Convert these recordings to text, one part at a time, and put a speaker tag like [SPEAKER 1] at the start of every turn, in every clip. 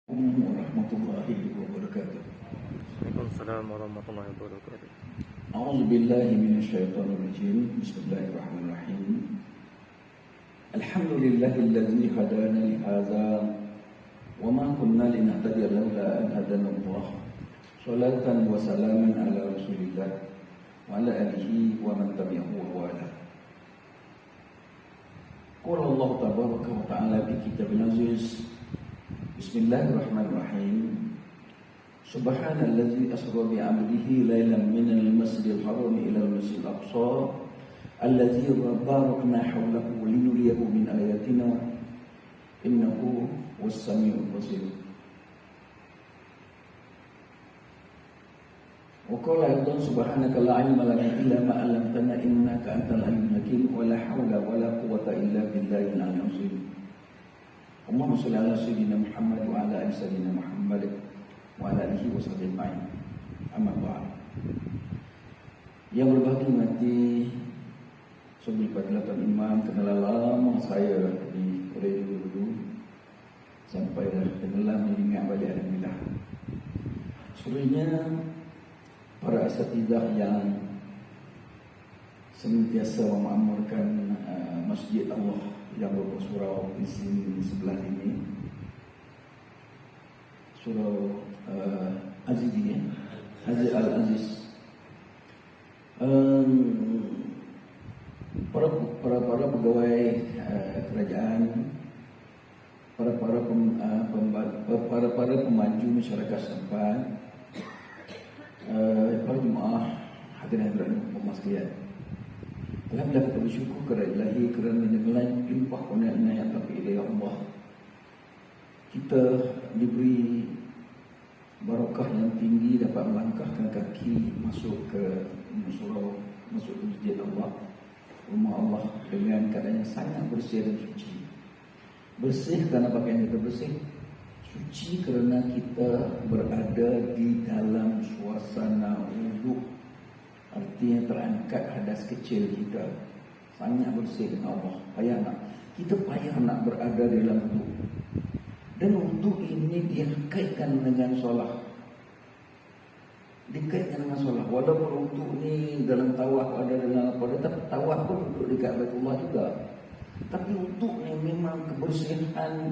[SPEAKER 1] Warahmatullahi wabarakatuh.
[SPEAKER 2] Waalaikumsalam warahmatullahi wabarakatuh.
[SPEAKER 1] A'udzu billahi minasyaitonir rajim. Bismillahirrahmanirrahim. Alhamdulillahilladzi hadana li hadza wa ma kunna linahtadiya laula an hadana Allah. Shalatan wa salaman ala Rasulillah wa ala alihi wa man tabi'ahu wa wala. Qala Allah tabaraka wa ta'ala fi kitabil aziz. Bismillahirrahmanirrahim. Subhanalladzi asra bi 'abdihi lailan minal masjidil haram ilal masjidil aqsa alladzi barakna hawlahu linuriyahu min ayatina innahu was-sami'ul basir. Wa qala aidan subhanaka la 'ilma lana illa ma 'allamtana innaka antal 'alimul hakim wa la hawla wa la quwwata illa billahil 'aliyyil 'azim. Allahumma shalli ala sayyidina Muhammad wa ala ali sayyidina Muhammad wa ala alihi wa sahbihi ajma'in. Amma ba'd. Yang berbahagia mati Sobil Fadilatul Imam, kenal lama saya di radio dulu sampai dah tenggelam mengingat balik alhamdulillah. Surenya para asatidzah yang senantiasa memakmurkan masjid Allah yang bersurau di sini sebelah ini, surau Aziziyah, Haji Al-Aziz. Para pegawai kerajaan, para pemaju masyarakat setempat, para jemaah hadirin umat sekalian. Alhamdulillah kita bersyukur kepada Ilahi kerana dengan limpah kurnia inayat taufik hidayah Allah, kita diberi barakah yang tinggi dapat melangkahkan kaki masuk ke surau, masuk ke masjid Allah, rumah Allah dengan keadaan yang sangat bersih dan suci. Bersih kerana pakaian kita bersih, suci kerana kita berada di dalam suasana wuduk. Artinya terangkat hadas kecil kita, sangat bersih dengan Allah. Kita payah nak berada di dalam wuduk. Dan wuduk ini dikaitkan dengan solat. Dikaitkan dengan solat. Walaupun wuduk ni dalam tawaf ada dalam apa, tapi tawaf pun duduk dekat Baitullah juga. Tapi wuduk ni memang kebersihan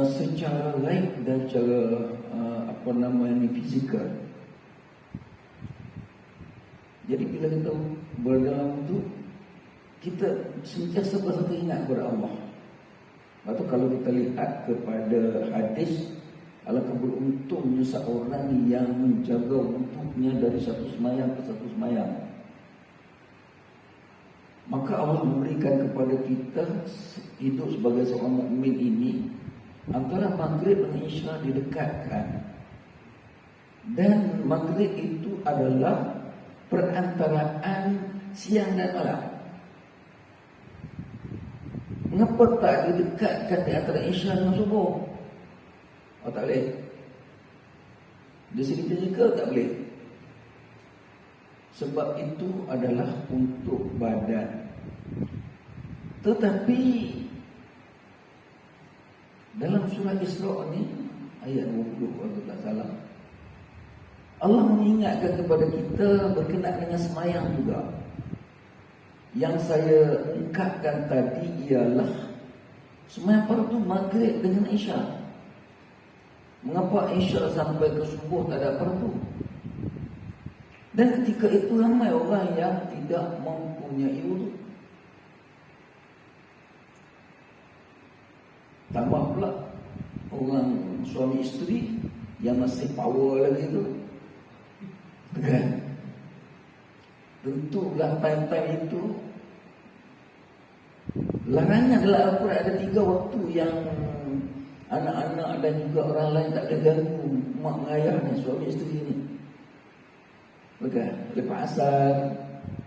[SPEAKER 1] secara lain dan secara fizikal. Jadi bila kita berada dalam wuduk, kita sentiasa bersatu ingat kepada Allah. Lepas tu kalau kita lihat kepada hadis, alangkah beruntungnya seorang yang menjaga wuduknya dari satu semayang ke satu semayang. Maka Allah memberikan kepada kita hidup sebagai seorang mukmin ini, antara maghrib dan isya didekatkan. Dan maghrib itu adalah perantaraan siang dan malam. Mengapa tak didekatkan di antara isya dan subuh? Oh, tak boleh. Di sini fizikal tak boleh. Sebab itu adalah untuk badan. Tetapi dalam surah Isra ni ayat 20 kalau tak salah, Allah mengingatkan kepada kita berkenaan dengan semayang juga. Yang saya ungkapkan tadi ialah semayang fardu maghrib dengan isya. Mengapa isya sampai ke subuh tak ada fardu? Dan ketika itu ramai orang yang tidak mempunyai wuduk. Tambah pula orang suami isteri yang masih power lagi tu, kan? Tentulah time-time itu larangan dalam Al-Quran ada 3 waktu yang anak-anak dan juga orang lain tak boleh ganggu mak ayah dan suami isteri ni. Bukan? Lepas asar,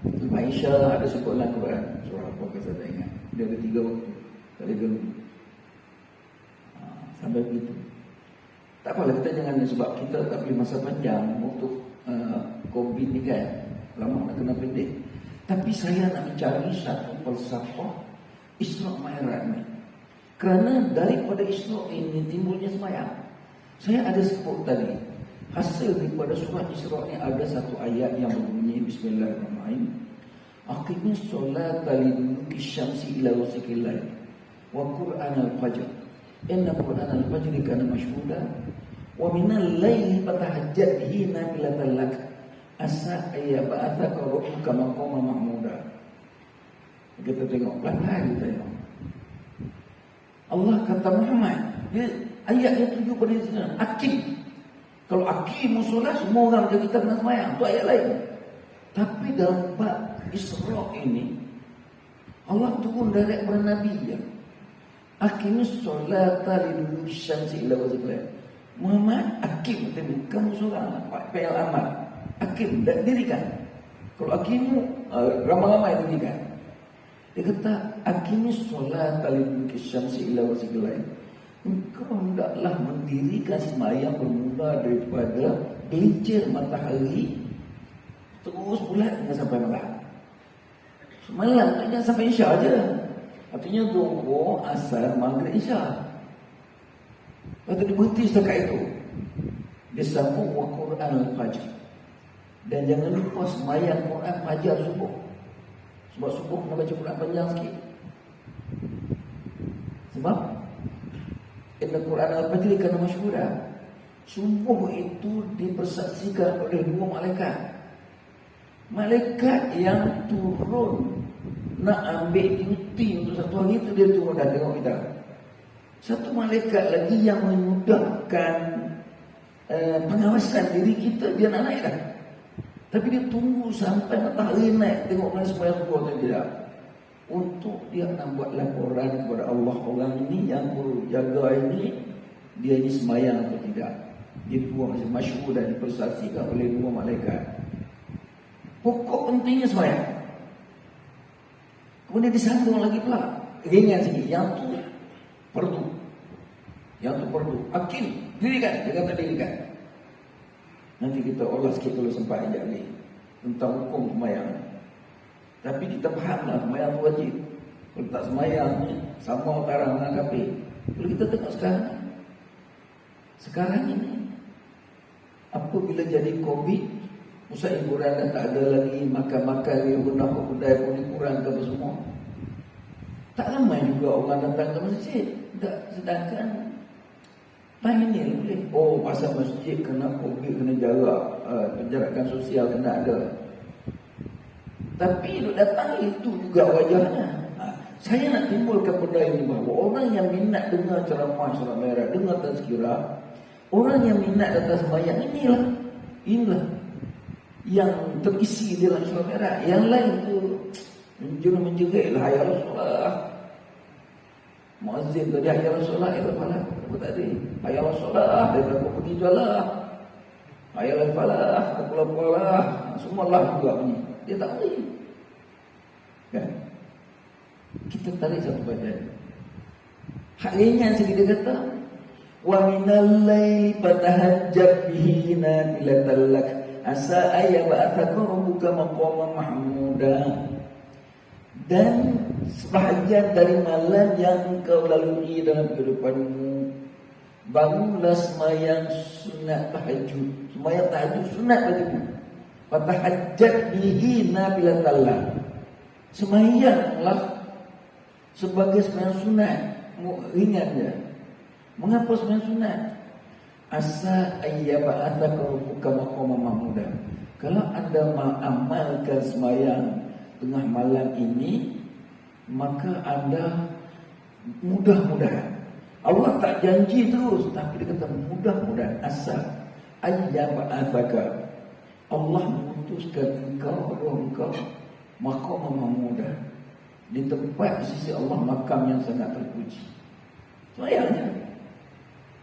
[SPEAKER 1] lepas isya ada sebut dalam Al-Quran. Surah apa ke saya tak ingat. Dia ada 3 waktu tak boleh ganggu. Sampai begitu. Tak apalah, kita jangan, sebab kita tak boleh masa panjang untuk COVID ni kan, lama nak kena pendek. Tapi saya nak mencari satu falsafah Isra Mi'raj ni. Kerana daripada Isra ini timbulnya semayang. Saya ada sebut tadi, hasil daripada surah Isra ni ada satu ayat yang berbunyi Bismillahirrahmanirrahim. Aqimus solata liduluki syamsi ila ghasaqil lail wa qur'anal fajr. Inna qur'anal fajri kana mashhuda wa minal laili fatahajjat bihi nafilatan lak asa ayyab'atsaka rabbuka maqaman mahmuda. Kita tengok pelan-pelan kita tengok. Allah kata Muhammad, dia ayat yang tujuh pada sini, akim. Kalau akim solat, semua orang macam kita kena semayang. Itu ayat lain. Tapi dalam bab Isra ini, Allah turun direct pada Nabi je. Akim solata liduluki syamsi ila ghasaqil lail. Muhammad, akim. Kamu seorang fi'il amal. Akim, dirikan. Kalau akim, ramai-ramai dirikan. Dia kata, aqimis solata liduluki syamsi ila ghasaqil lail. Engkau hendaklah mendirikan sembahyang bermula daripada gelincir matahari terus bulat hingga sampai malam. Semalam hanya sampai Isya aja. Artinya Zuhur, Asar, Maghrib, Isya. Lepas tu dia berhenti setakat itu. Dia sambung wa Quran al-Fajr. Dan jangan lupa sembahyang Quran Fajar subuh. Sebab subuh kena baca Quran panjang sikit. Sebab Inna Quran al-Fajr kana masyhura. Subuh itu dipersaksikan oleh dua malaikat. Malaikat yang turun nak ambil cuti untuk satu hari itu, dia turun dah tengok kita. Satu malaikat lagi yang memudahkan pengawasan diri kita, dia nak naik dah. Tapi dia tunggu sampai matahari naik, tengok mana semua yang subuh atau tidak, untuk dia nak buat laporan kepada Allah, orang ini yang guru jaga ini, dia ini sembahyang atau tidak. Dia dua masih masyhur dan dipersaksikan oleh dua malaikat. Pokok pentingnya sembahyang. Kemudian disambung lagi pula, ringan sikit, yang tu perlu. Yang tu perlu. Akim, dirikan, dia kata dirikan. Nanti kita olah sikit kalau sempat ajak ni tentang hukum sembahyang. Tapi kita fahamlah sembahyang tu wajib. Kalau tak sembahyang ni sama orang dengan kafir. Kalau kita tengok sekarang ini apabila jadi Covid, pusat hiburan dah tak ada lagi, makan-makan yang guna kedai pun dikurangkan apa semua. Tak ramai juga orang datang ke masjid. Tak, sedangkan time ini boleh. Oh, pasal masjid kena Covid, kena jarak, penjarakan sosial kena ada. Tapi duk datang itu juga wajahnya. Saya nak timbulkan benda ini bahawa orang yang minat dengar ceramah surat merah, dengar tazkirah, orang yang minat datang sembahyang, inilah yang terisi dalam surat merah. Yang lain tu menjerit lah, ya Rasulullah. Muazzin tadi, ya Rasulullah, ya Rasulullah. Apa tadi? Ya Rasulullah, dia kata pergi jualah. Ya Rasulullah, aku lapalah. Semua lah juga bunyi. Dia tak boleh. Kan? Kita tarik satu badan. Hak ringan sikit dia kata, wa minal laili fatahajjat bihi nafilatan lak asa ayyab'atsaka rabbuka maqaman mahmuda. Dan sebahagian dari malam yang engkau lalui dalam kehidupanmu, bangunlah sembahyang sunat tahajud. Sembahyang tahajud sunat bagimu. Fatahajjat bihi nafilatan lak. Sembahyanglah sebagai sembahyang sunat, ringan je. Mengapa sembahyang sunat? Asa ayyab'atsaka rabbuka maqaman mahmuda. Kalau anda mengamalkan sembahyang tengah malam ini, maka anda mudah-mudahan, Allah tak janji terus, tapi dia kata mudah-mudahan, asa ayyab'atsaka, Allah memutuskan engkau maqaman mahmuda, di tempat di sisi Allah makam yang sangat terpuji. Sembahyangnya.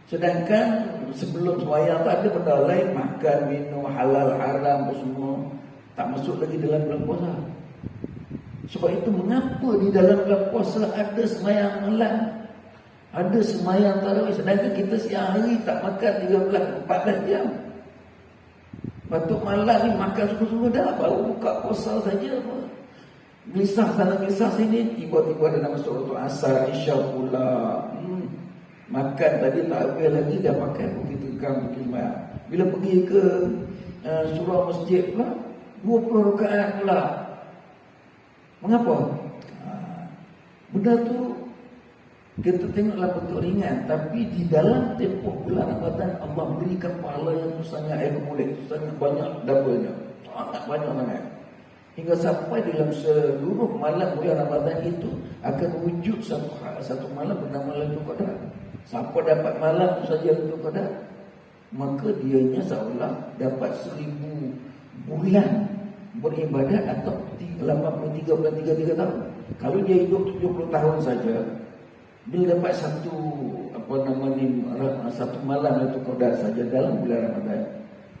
[SPEAKER 1] Sedangkan sebelum sembahyang tak ada benda lain, makan, minum, halal, haram apa semua tak masuk lagi dalam bulan puasa. Sebab itu mengapa di dalam bulan puasa ada sembahyang malam, ada sembahyang tarawih, sedangkan kita siang hari tak makan 13-14 jam. Patut malam ni makan semua-semua dah, baru buka puasa saja. Gelisah sana gelisah sini, tiba-tiba dah nak masuk waktu asar, isya pula. Makan tadi tak habis lagi dah makan begitu kekang pergi sembahyang. Bila pergi ke surau masjid pula 20 rakaat pula. Mengapa? Benda tu kita tengoklah bentuk ringan, tapi di dalam tempoh bulan Ramadan Allah berikan pahala yang sangat akumulate, sangat banyak double-nya. Sangat banyak sangat. Hingga sampai dalam seluruh malam bulan Ramadan itu akan wujud satu malam bernama Lailatul Qadar. Siapa dapat malam itu saja Lailatul Qadar, maka dianya seolah dapat 1000 bulan beribadat atau 83 tahun. Kalau dia hidup 70 tahun saja, dia dapat satu malam Lailatul Qadar saja dalam bulan Ramadan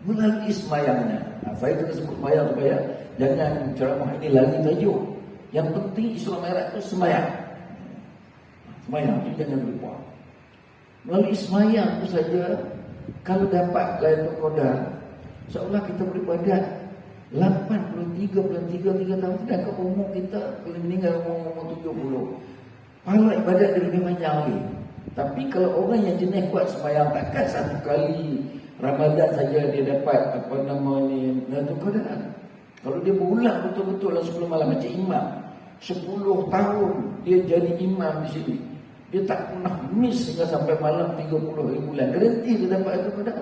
[SPEAKER 1] melalui sembahyangnya. Saya kena sebut sembahyang supaya jangan ceramah ini lagi tajuk. Yang penting Islam Merah itu sembahyang. Sembahyang itu jangan lupa. Melalui sembahyang itu saja, kalau dapat Lailatul Qadar, seolah kita beribadat 83 tahun. Sedangkan umur kita kalau meninggal umur 70, pahala ibadat dia lebih panjang lagi. Tapi kalau orang yang jenis kuat sembahyang, takkan satu kali Ramadan saja dia dapat Lailatul Qadar. Kalau dia berulang betul-betul dalam 10 malam macam imam, 10 tahun dia jadi imam di sini, dia tak pernah miss hingga sampai malam 30 hari bulan, garanti dia dapat Lailatul Qadar.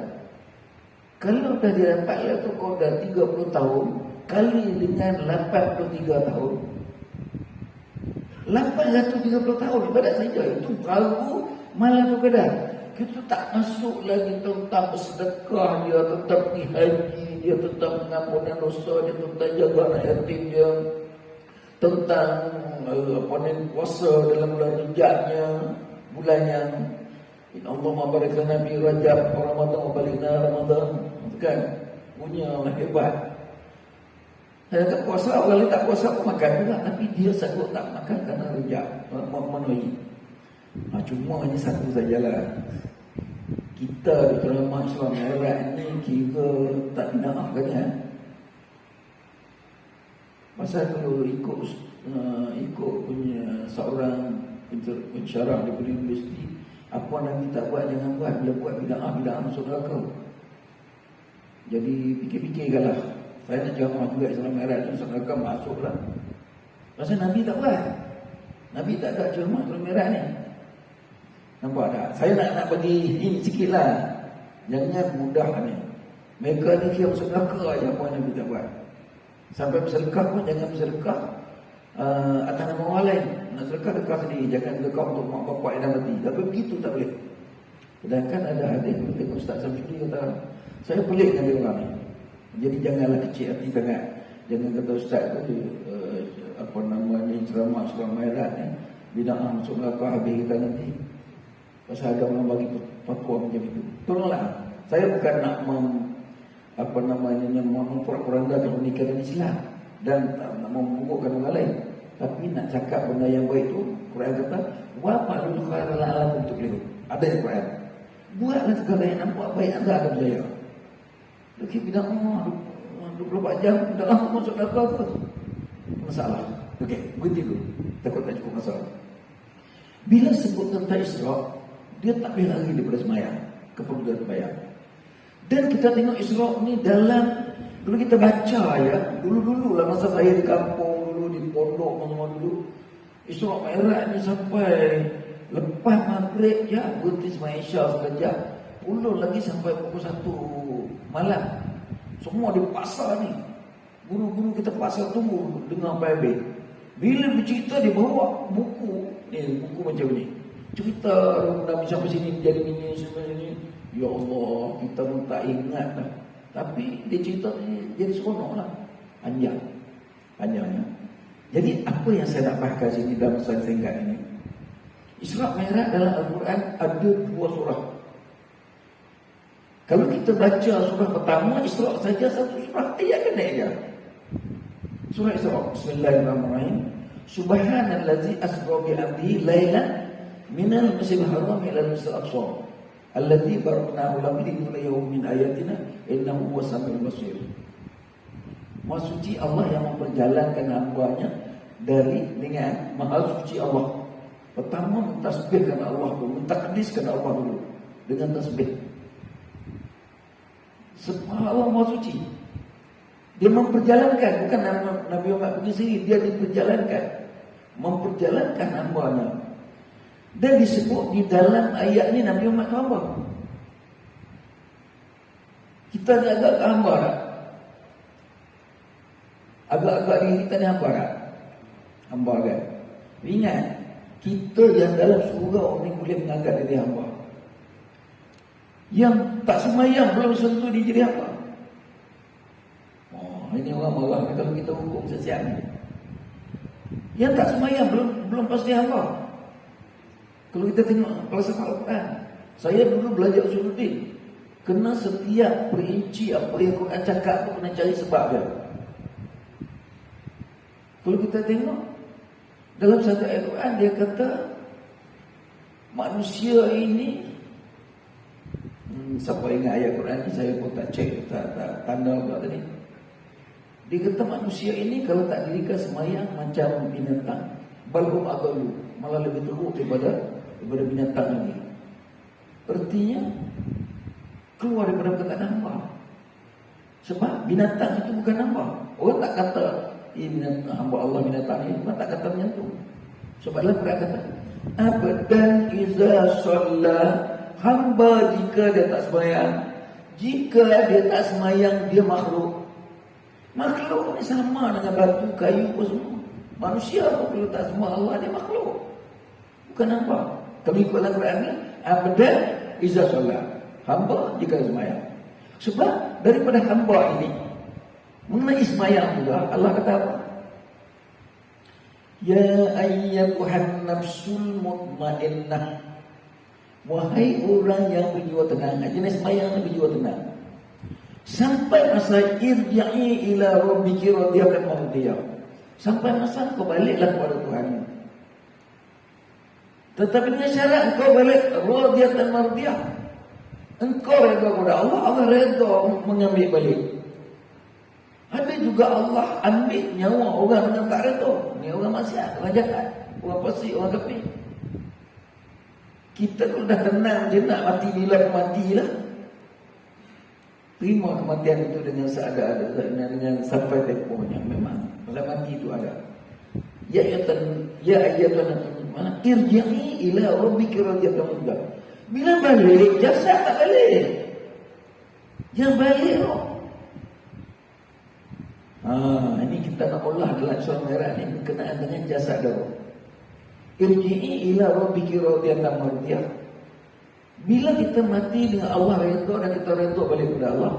[SPEAKER 1] Kalau dah dia dapat Lailatul Qadar 30 tahun kali dengan 83 tahun, 830 tahun ibadat saja, itu baru malam Lailatul Qadar. Kita tak masuk lagi tentang bersedekah dia, tentang pergi haji dia, tentang pengampunan dosa dia, tentang jaga anak yatim dia, tentang puasa dalam bulan Rejabnya, bulan yang Allah mabarakkan Nabi Rajab Ramadan mabalikna Ramadan, kan punya hebat. Saya tak puasa, orang lain tak puasa pun makan juga, tapi dia sanggup tak makan kerana Rejab memenuhi. Cuma hanya satu sajalah, kita di ceramah Islam Merah ni kira tak binaah kan ya. Pasal kalau ikut punya seorang pensyarah di universiti, apa Nabi tak buat jangan buat, bila buat bid'ah masuk neraka. Jadi fikir-fikirkanlah, saya nak ceramah juga Islam Merah ni masuk neraka, masuklah. Pasal Nabi tak buat, Nabi tak ada ceramah Islam Merah ni. Nampak tak? Saya nak bagi hint sikit lah. Jangan mudah ni. Mereka ni kira masuk neraka aja apa Nabi tak buat. Sampai bersedekah pun jangan bersedekah atas nama orang lain. Nak sedekah sendiri, jangan sedekah untuk mak bapak yang dah mati. Tapi begitu tak boleh. Sedangkan ada hadis dari Ustaz Samsudi kata, saya pelik dengan dia orang ni. Jadi janganlah kecil hati sangat. Jangan kata Ustaz tu ceramah Islam Merah ni bid'ah masuk neraka habis kita nanti. Pasal ada orang bagi fatwa macam itu. Tolonglah. Saya bukan nak memperandakan pernikahan Islam dan nak memburukkan orang lain, tapi nak cakap benda yang baik tu. Quran kata wa ma'lul khairal la'alakum tuflihun. Ada di Quran. Buatlah segala yang nampak baik, anda akan berjaya. Lagi bidang 24 jam dalam masuk neraka apa? Masalah. Okey, berhenti dulu. Takut tak cukup masalah. Bila sebut tentang Isra, dia tak boleh lari daripada sembahyang, keperluan sembahyang. Dan kita tengok Isra ni dalam, kalau kita baca ya, dulu-dulu lah masa saya di kampung dulu, di pondok semua dulu, Isra Mi'raj ni sampai lepas maghrib ya, berhenti sembahyang Isya sekejap, pulang lagi sampai pukul 1 malam. Semua di pasar ni, guru-guru kita pasar tunggu dengar sampai habis. Bila bercerita dia bawa buku ni, buku macam ni, cerita Nabi sampai sini jadi ini sampai sini. Ya Allah, kita pun tak ingat dah. Tapi dia cerita ni jadi seronok lah. Panjangnya. Jadi apa yang saya nak bahas sini dalam masa singkat ini, Isra Mi'raj dalam Al-Quran ada 2 surah. Kalau kita baca surah pertama Isra saja, satu surah ayat kena aja. Surah Isra, Bismillahirrahmanirrahim. Subhanallazi asra bi 'abdihi lailan minal masjidil haram ila al-masjidil aqsa alladzi baraknahu linuriyahu min ayatina innahu huwas samiul basir. Maha suci Allah yang memperjalankan hamba-Nya dengan maha suci Allah. Pertama mentasbihkan Allah dulu, mentakdiskan Allah dulu dengan tasbih. Sebab Allah Maha Suci. Dia memperjalankan, bukan Nabi Muhammad pergi sendiri, dia diperjalankan, memperjalankan hamba-Nya. Dan disebut di dalam ayat ni Nabi Muhammad tu hamba. Kita ni agak hamba tak? Agak-agak diri kita ni hamba tak? Hamba kan? Ingat, kita yang dalam surga orang ni boleh menganggap diri hamba. Yang tak semayang belum sentuh dia jadi hamba. Oh, ini orang marah kalau kita hukum sesiap ni. Yang tak semayang belum pasti hamba. Kalau kita tengok falsafah Al-Quran, saya dulu belajar usuluddin, kena setiap perinci apa yang Quran cakap tu kena cari sebab dia. Kalau kita tengok dalam satu ayat Quran, dia kata manusia ini, siapa ingat ayat Quran ni, saya pun tak cek, tak tanda pula tadi. Dia kata manusia ini kalau tak dirikan semayang macam binatang, balhum adalu, malah lebih teruk daripada binatang ini. Artinya keluar daripada perkataan hamba. Sebab binatang itu bukan hamba. Orang tak kata binatang, hamba Allah binatang ni, orang tak kata macam tu. Sebab dalam Quran kata abadan iza shalla, hamba jika dia tak semayang. Jika dia tak semayang, dia makhluk. Makhluk ni sama dengan batu, kayu apa semua. Manusia pun kalau tak semua Allah, dia makhluk, bukan hamba. Kalau ikut dalam Quran ni abadan iza shalla, hamba jika semayang. Sebab daripada hamba ini mengenai semayang juga Allah kata apa? Ya ayyatuhan nafsul mutmainnah, wahai orang yang berjiwa tenang. Jenis semayang ni berjiwa tenang. Sampai masa irji'i ila rabbiki radiyatan mardiyah, sampai masa kau baliklah kepada Tuhan. Tetapi dengan syarat engkau balik radiyatan mardiyah. Engkau redha kepada Allah, Allah redha mengambil balik. Ada juga Allah ambil nyawa orang yang tak redha. Ni orang maksiat, orang jahat, orang fasik, orang kafir. Kita kalau dah tenang je nak mati bila matilah. Terima kematian itu dengan seadanya, dengan sampai tempohnya. Memang pada mati itu ada. Ya ayyatuhan mana irji'i ila rabbika radiyatan mardiyah. Bila balik jasad tak balik. Yang balik roh. Ini kita nak olah dalam surah merah ni berkenaan dengan jasad dan roh. Irji'i ila rabbika radiyatan mardiyah. Bila kita mati dengan Allah redha dan kita redha balik kepada Allah,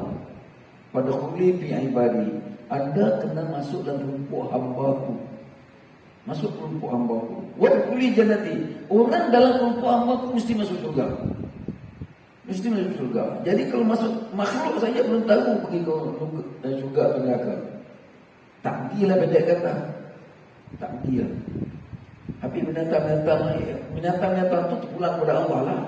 [SPEAKER 1] pada khuli fi ibadi, anda kena masuk dalam rumput hamba-Ku. Masuk rumput hamba-Ku. Wa khuli jannati. Orang dalam rumput hamba-Ku mesti masuk surga. Mesti masuk surga. Jadi kalau masuk makhluk saja belum tahu pergi ke surga atau neraka. Tak pergilah pendek kata. Tak pergilah. Tapi binatang-binatang tu terpulang kepada Allah lah.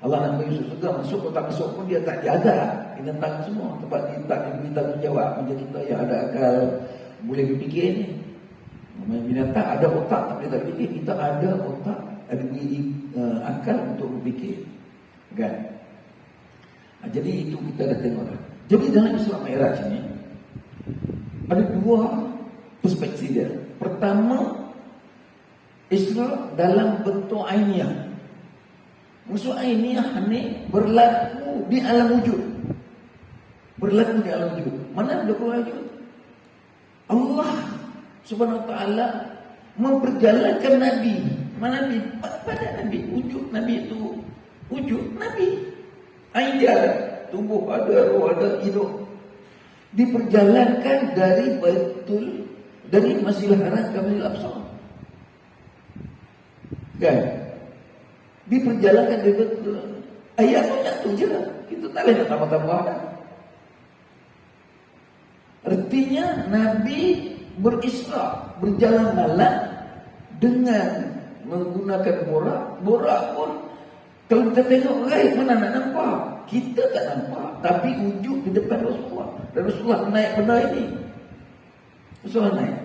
[SPEAKER 1] Allah nak bagi surga, masuk atau tak masuk pun dia tak jaga. Binatang semua tempat kita diberi tanggungjawab. Macam kita yang ada akal boleh berfikir ni. Binatang ada otak tapi tak berfikir. Kita ada otak, ada beri akal untuk berfikir. Kan? Jadi itu kita dah tengok dah. Jadi dalam Isra Mi'raj ni ada dua perspektif dia. Pertama, Isra dalam bentuk ainiyah. Maksud ainiyah ni berlaku di alam wujud. Berlaku di alam wujud. Mana berlaku wujud? Allah Subhanahu wa ta'ala memperjalankan Nabi. Mana Nabi? Pada Nabi. Wujud Nabi itu wujud Nabi. Ain dia ada, tubuh ada, roh ada, hidup. Diperjalankan dari Baitul, dari Masjidil Haram ke Masjidil Aqsa. Kan? Diperjalankan dari Baitul. Ayatnya tu je lah. Kita tak boleh nak tambah-tambah dah. Artinya Nabi berisra, berjalan malam dengan menggunakan borak. Borak pun kalau kita tengok gaib mana nak nampak? Kita tak nampak, tapi wujud di depan Rasulullah. Dan Rasulullah naik benda ini. Rasulullah naik.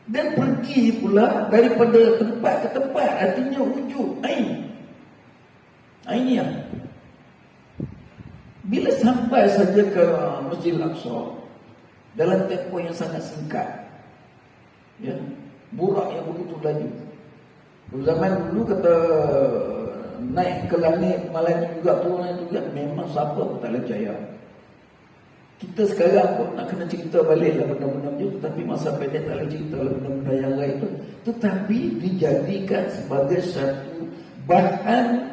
[SPEAKER 1] Dan pergi pula daripada tempat ke tempat. Artinya wujud, ain. Ainiyah. Bila sampai sampai saja ke Masjid Al-Aqsa dalam tempoh yang sangat singkat. Ya, burak yang begitu laju. Zaman dulu kata naik ke langit malam juga turun juga, memang siapa pun tak boleh percaya. Kita sekarang pun nak kena cerita baliklah benda-benda macam tu, tetapi masa pendek tak boleh cerita lah benda-benda yang lain tu. Tetapi dijadikan sebagai satu bahan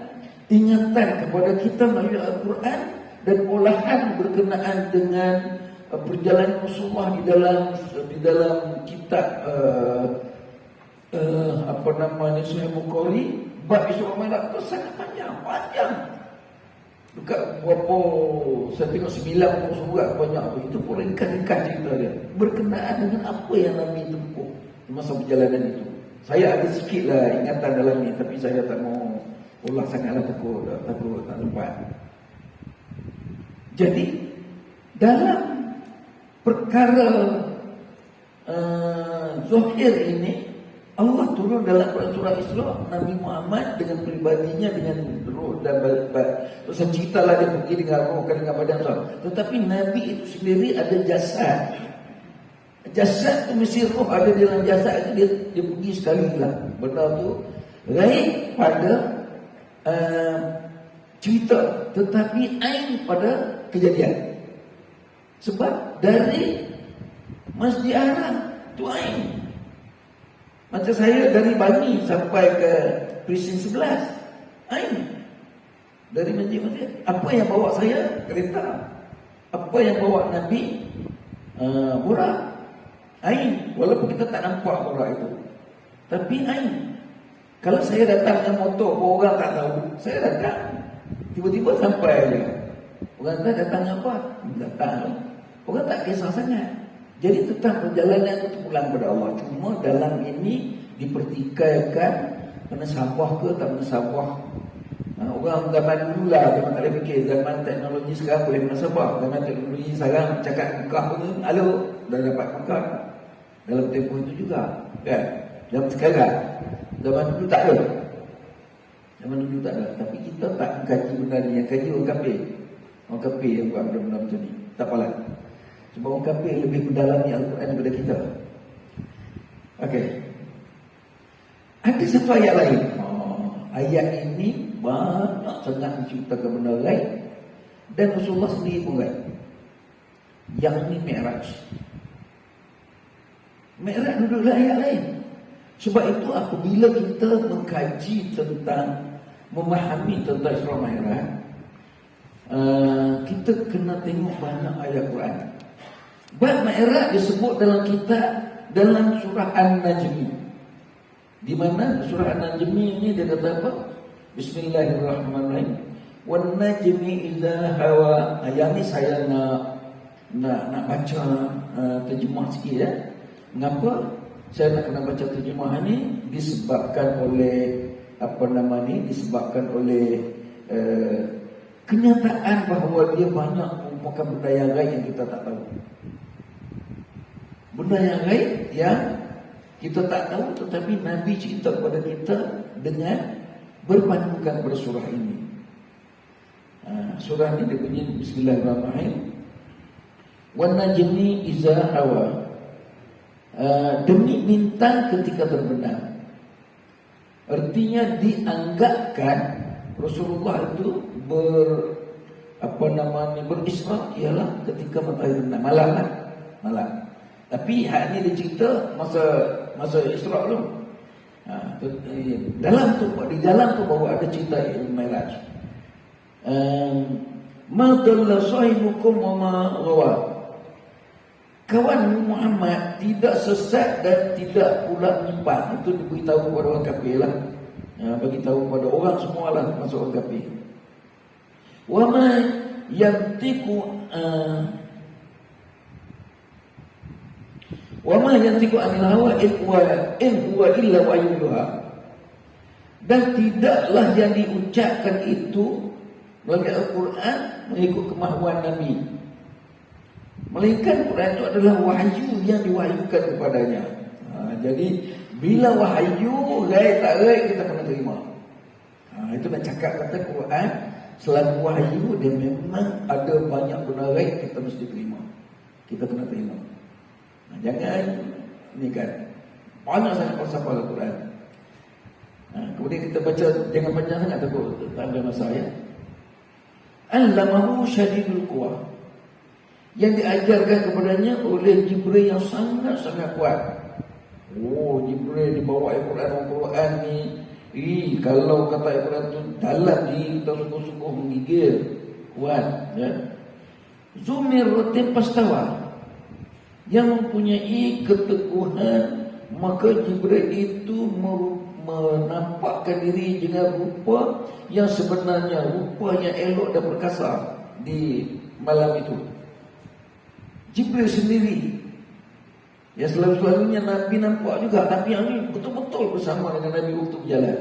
[SPEAKER 1] ingatan kepada kita melalui Al-Quran dan olahan berkenaan dengan perjalanan Rasulullah di dalam kitab Sahih Bukhari. Bab Isra Mi'raj itu sangat panjang. Dekat berapa, saya tengok 9 buku surat banyak tu. Itu pun ringkas-ringkas cerita dia berkenaan dengan apa yang Nabi tempuh di masa perjalanan itu. Saya ada sikit lah ingatan dalam ni, tapi saya tak mau ulang sangatlah, takut tak sempat. Jadi dalam perkara Zuhair ini, Allah turun dalam surah Isra Nabi Muhammad dengan pribadinya, dengan roh dan terus ceritalah dia pergi dengan roh dengan badan sah. Tetapi Nabi itu sendiri ada jasad. Jasad itu mesti roh ada di dalam jasad itu, dia pergi sekali lah. Benda tu lain pada cerita, tetapi ain pada kejadian. Sebab dari Masjid Haram tu ain. Macam saya dari Bani sampai ke Presin 11, ain. Dari masjid-masjid. Apa yang bawa saya? Kereta. Apa yang bawa Nabi? Burak. Ain. Walaupun kita tak nampak burak itu, tapi ain. Kalau saya datang dengan motor, orang tak tahu, saya datang. Tiba-tiba sampai je. Orang datang apa? Datang. Orang tak kisah sangat. Jadi tetap perjalanan itu pulang kepada Allah. Cuma dalam ini dipertikaikan menasabah ke tak menasabah. Orang zaman dulu lah, zaman tak boleh fikir. Zaman teknologi sekarang boleh menasabah. Zaman teknologi sekarang cakap Mekah pun, halo, dah dapat Mekah dalam tempoh itu juga, kan? Zaman sekarang, zaman dulu tak ada. Zaman dulu tak ada. Tapi kita tak kaji benda ni. Yang kaji orang kafir. Orang kafir yang buat benda-benda macam ni. Tak apalah. Sebab orang kafir lebih mendalami Al-Quran daripada kita. Okey. Ada satu ayat lain. Ayat ini banyak sangat menceritakan benda lain, dan Rasulullah sendiri pun kan. Yang ini Mi'raj. Mi'raj duduklah ayat lain. Sebab itu apabila kita mengkaji tentang, memahami tentang Isra Mi'raj, kita kena tengok banyak ayat Quran. Bab Mi'raj disebut dalam kitab, dalam surah An-Najmi. Di mana surah An-Najmi ini dia kata apa? Bismillahirrahmanirrahim. Wan najmi idza hawa. Ayat ni saya nak baca terjemah sikit ya. Mengapa saya nak kena baca terjemah ni? Disebabkan oleh disebabkan oleh kenyataan bahawa dia banyak merupakan benda yang gaib yang kita tak tahu. Benda yang gaib yang kita tak tahu, tetapi Nabi cerita kepada kita dengan berpandukan kepada surah ini. Surah ini bunyi Bismillahirrahmanirrahim. Wan najmi iza hawa. Demi bintang ketika terbenam. Artinya dianggapkan Rasulullah itu berisra ialah ketika matahari terbenam, malam. Tapi hal ini dicerita masa Isra tu. Di dalam tu bahawa ada cerita Mi'raj. Ma dalla sahibukum wa ma ghawa. Kawan Muhammad tidak sesat dan tidak pula menyimpang. Itu diberitahu kepada orang kafir lah. Bagi tahu kepada orang semualah, masuk orang kafir. Wa ma yantiqu wa ma yantiqu anil hawa in huwa illa wahyuha. Dan tidaklah yang diucapkan itu melalui Al-Quran mengikut kemahuan Nabi, melainkan Quran itu adalah wahyu yang diwahyukan kepadanya. Jadi bila wahyu gaib tak gaib kita kena terima. Itu nak cakap kata Quran selain wahyu dia memang ada banyak benda lain kita mesti terima. Kita kena terima. Jangan ni kan banyak sangat falsafah Al-Quran. Kemudian kita baca, jangan panjang sangat takut tak ada masa ya. Allamahu syadidul quwa, yang diajarkan kepadanya oleh Jibril yang sangat-sangat kuat. Oh, Jibril dibawa Al-Quran ni, kalau kata Al-Quran tu dalam ni, kita sungguh-sungguh menggigil, kuat ya. Zumiratin pastawa, yang mempunyai keteguhan, maka Jibril itu menampakkan diri dengan rupa yang sebenarnya, rupa yang elok dan perkasa di malam itu. Jibril sendiri, ya selalu-selalunya Nabi nampak juga, tapi yang ini betul-betul bersama dengan Nabi waktu berjalan.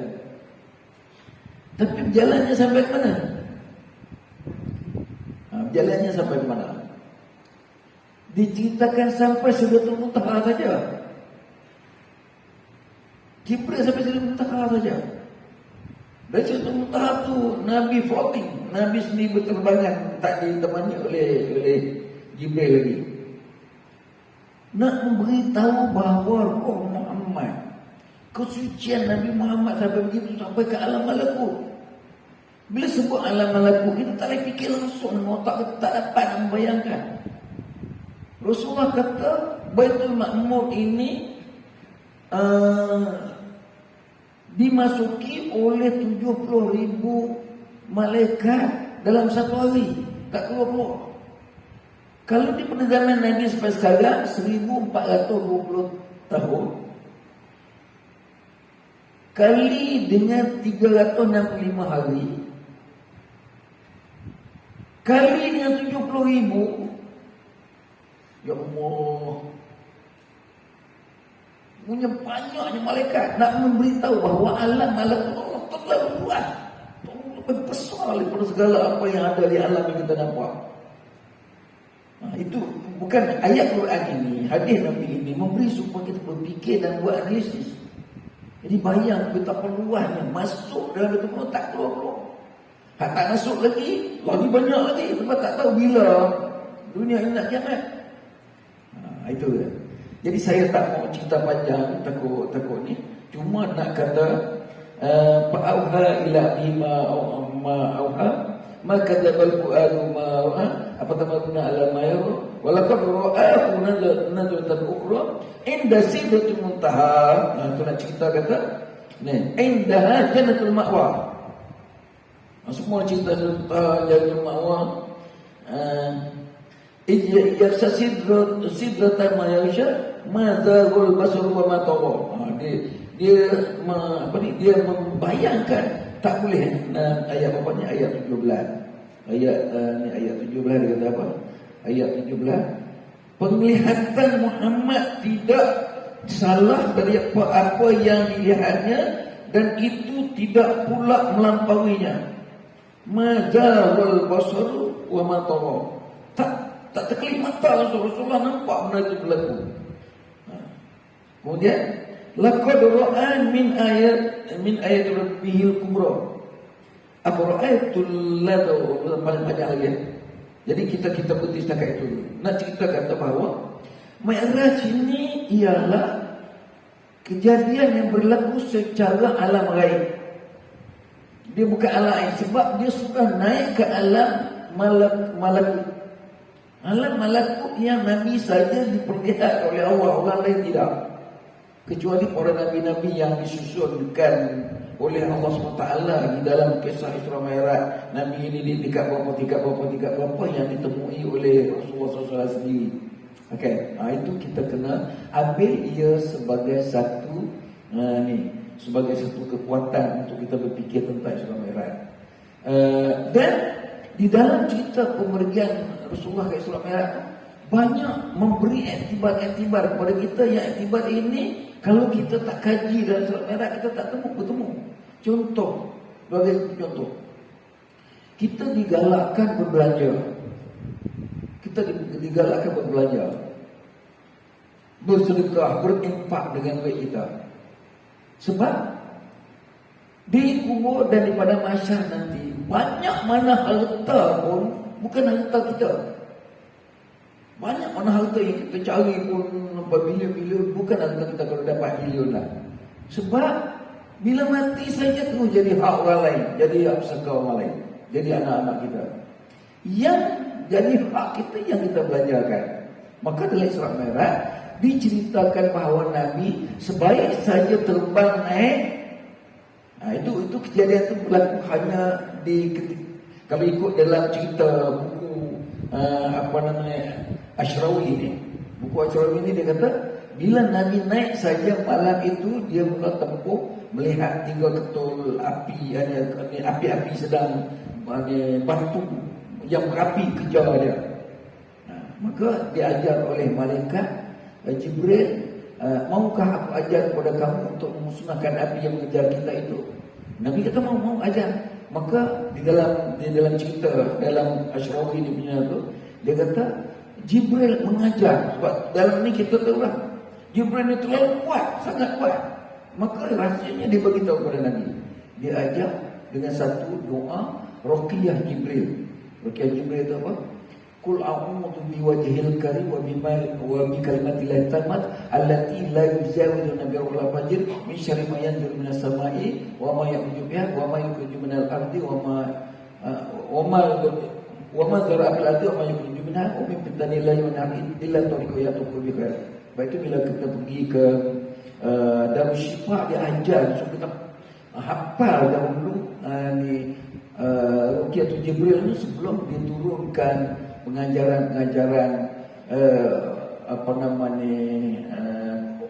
[SPEAKER 1] Tapi berjalannya sampai ke mana? Berjalannya sampai ke mana? Diceritakan sampai Sidratul Muntaha saja. Jibril sampai Sidratul Muntaha saja. Dari Sidratul Muntaha tu Nabi floating, Nabi sendiri berterbangan, tak ditemani oleh Jibril lagi. Nak memberitahu bahawa Roh Muhammad, kesucian Nabi Muhammad sampai begitu, sampai ke alam malakut. Bila sebut alam malakut, kita tak boleh fikir langsung, otak kita tak dapat membayangkan. Rasulullah kata Baitul Ma'mur ini dimasuki oleh 70,000 malaikat dalam satu hari, tak keluar-keluar. Kalau di pada zaman Nabi sampai sekarang 1420 tahun kali dengan 365 hari kali dengan 70,000, ya Allah, punya banyaknya malaikat nak memberitahu bahawa alam malakut Allah terlalu luas, lebih besar daripada segala apa yang ada di alam yang kita nampak. Itu bukan ayat Quran ini, hadis Nabi ini memberi supaya kita berfikir dan buat analisis. Jadi bayang betapa luasnya, masuk dalam betul-betul tak keluar-keluar. Hak tak masuk lagi, lagi banyak lagi, sebab tak tahu bila dunia ini nak kiamat. Itu ya. Jadi saya tak mau cerita panjang, takut ni. Cuma nak kata fa'auha ila bima auha ma kadzabal fuadu ma auha apatama kunna ala ma yara wa laqad ra'ahu nadratan ukhra inda sidratil muntaha. Itu nak cerita kata ni indaha jannatul ma'wa. Semua cerita tentang jannatul ma'wa. Iyaksa sidratan ma yasha ma zaghul basar wa ma tagha. Dia membayangkan, tak boleh. Ayat apa ni? Ayat 17. Ayat ni ayat 17 dia kata apa? Ayat 17. Penglihatan Muhammad tidak salah dari apa yang dilihatnya, dan itu tidak pula melampauinya. Ma zaghul basar wa ma tagha. Tak terkelip mata Rasulullah nampak benda itu berlaku. Kemudian laqad ra'a min ayat rabbihil kubra. Apa ra'aitul ladu paling banyak lagi. Jadi kita berhenti setakat itu. Nak cerita kata bahawa Mi'raj ini ialah kejadian yang berlaku secara alam ghaib. Dia bukan alam ghaib sebab dia sudah naik ke alam malakut. Alam malakut yang Nabi saja diperlihat oleh Allah, orang lain tidak. Kecuali para Nabi-Nabi yang disusunkan oleh Allah SWT di dalam kisah Isra Mi'raj. Nabi ini di tingkat berapa yang ditemui oleh Rasulullah SAW sendiri. Okay. Itu kita kena ambil ia sebagai satu sebagai satu kekuatan untuk kita berfikir tentang Isra Mi'raj. Dan di dalam cerita pemergian Rasulullah ke Isra Mi'raj banyak memberi iktibar kepada kita, yang iktibar ini kalau kita tak kaji dalam Isra Mi'raj kita tak bertemu. Contoh, sebagai contoh, kita digalakkan berbelanja. Kita digalakkan berbelanja, bersedekah, berinfak dengan duit kita. Sebab di kubur dan di padang mahsyar nanti banyak mana harta pun bukan harta kita. Banyak mana harta yang kita cari pun berbilion-bilion bukan harta kita kalau dapat bilion lah. Sebab bila mati saja terus jadi hak orang lain, jadi hak pusaka orang lain, jadi anak-anak kita. Yang jadi hak kita yang kita belanjakan. Maka dalam surat Merah diceritakan bahawa Nabi sebaik saja terbang naik. Itu kejadian itu berlaku hanya kalau ikut dalam cerita buku Ashrawi ini. Buku Ashrawi ini dia kata bila Nabi naik saja malam itu dia mula tempuh melihat 3 ketul api, api-api sedang batu yang berapi kejar dia. Maka diajar oleh malaikat Jibril, maukah aku ajar kepada kamu untuk memusnahkan api yang mengejar kita itu? Nabi kata mau ajar. Maka di dalam cerita dalam Ashrawi ini punya tu, dia kata Jibril mengajar. Sebab dalam ni kita tahu lah Jibril itu terlalu kuat, sangat kuat. Maka rahsianya dia beritahu kepada Nabi. Dia ajar dengan satu doa Ruqyah Jibril. Ruqyah Jibril itu apa? Qul a'udzu biwajhil karim wa bi kalimatillahi tammat allati la yujawizu nabiyul fajr min syarri ma yanzuru minas sama'i wa ma ya'ruju biha wa ma yukhruju minal ardi wa ma dzara fil ardi wa ma yukhruju minha wa min fitnati la yunahi illa tariqu yatuqu bi khair. Baik itu bila kita pergi ke Darus Syifa dia ajar, so kita hafal dahulu Ruqyah Jibril ini sebelum diturunkan pengajaran-pengajaran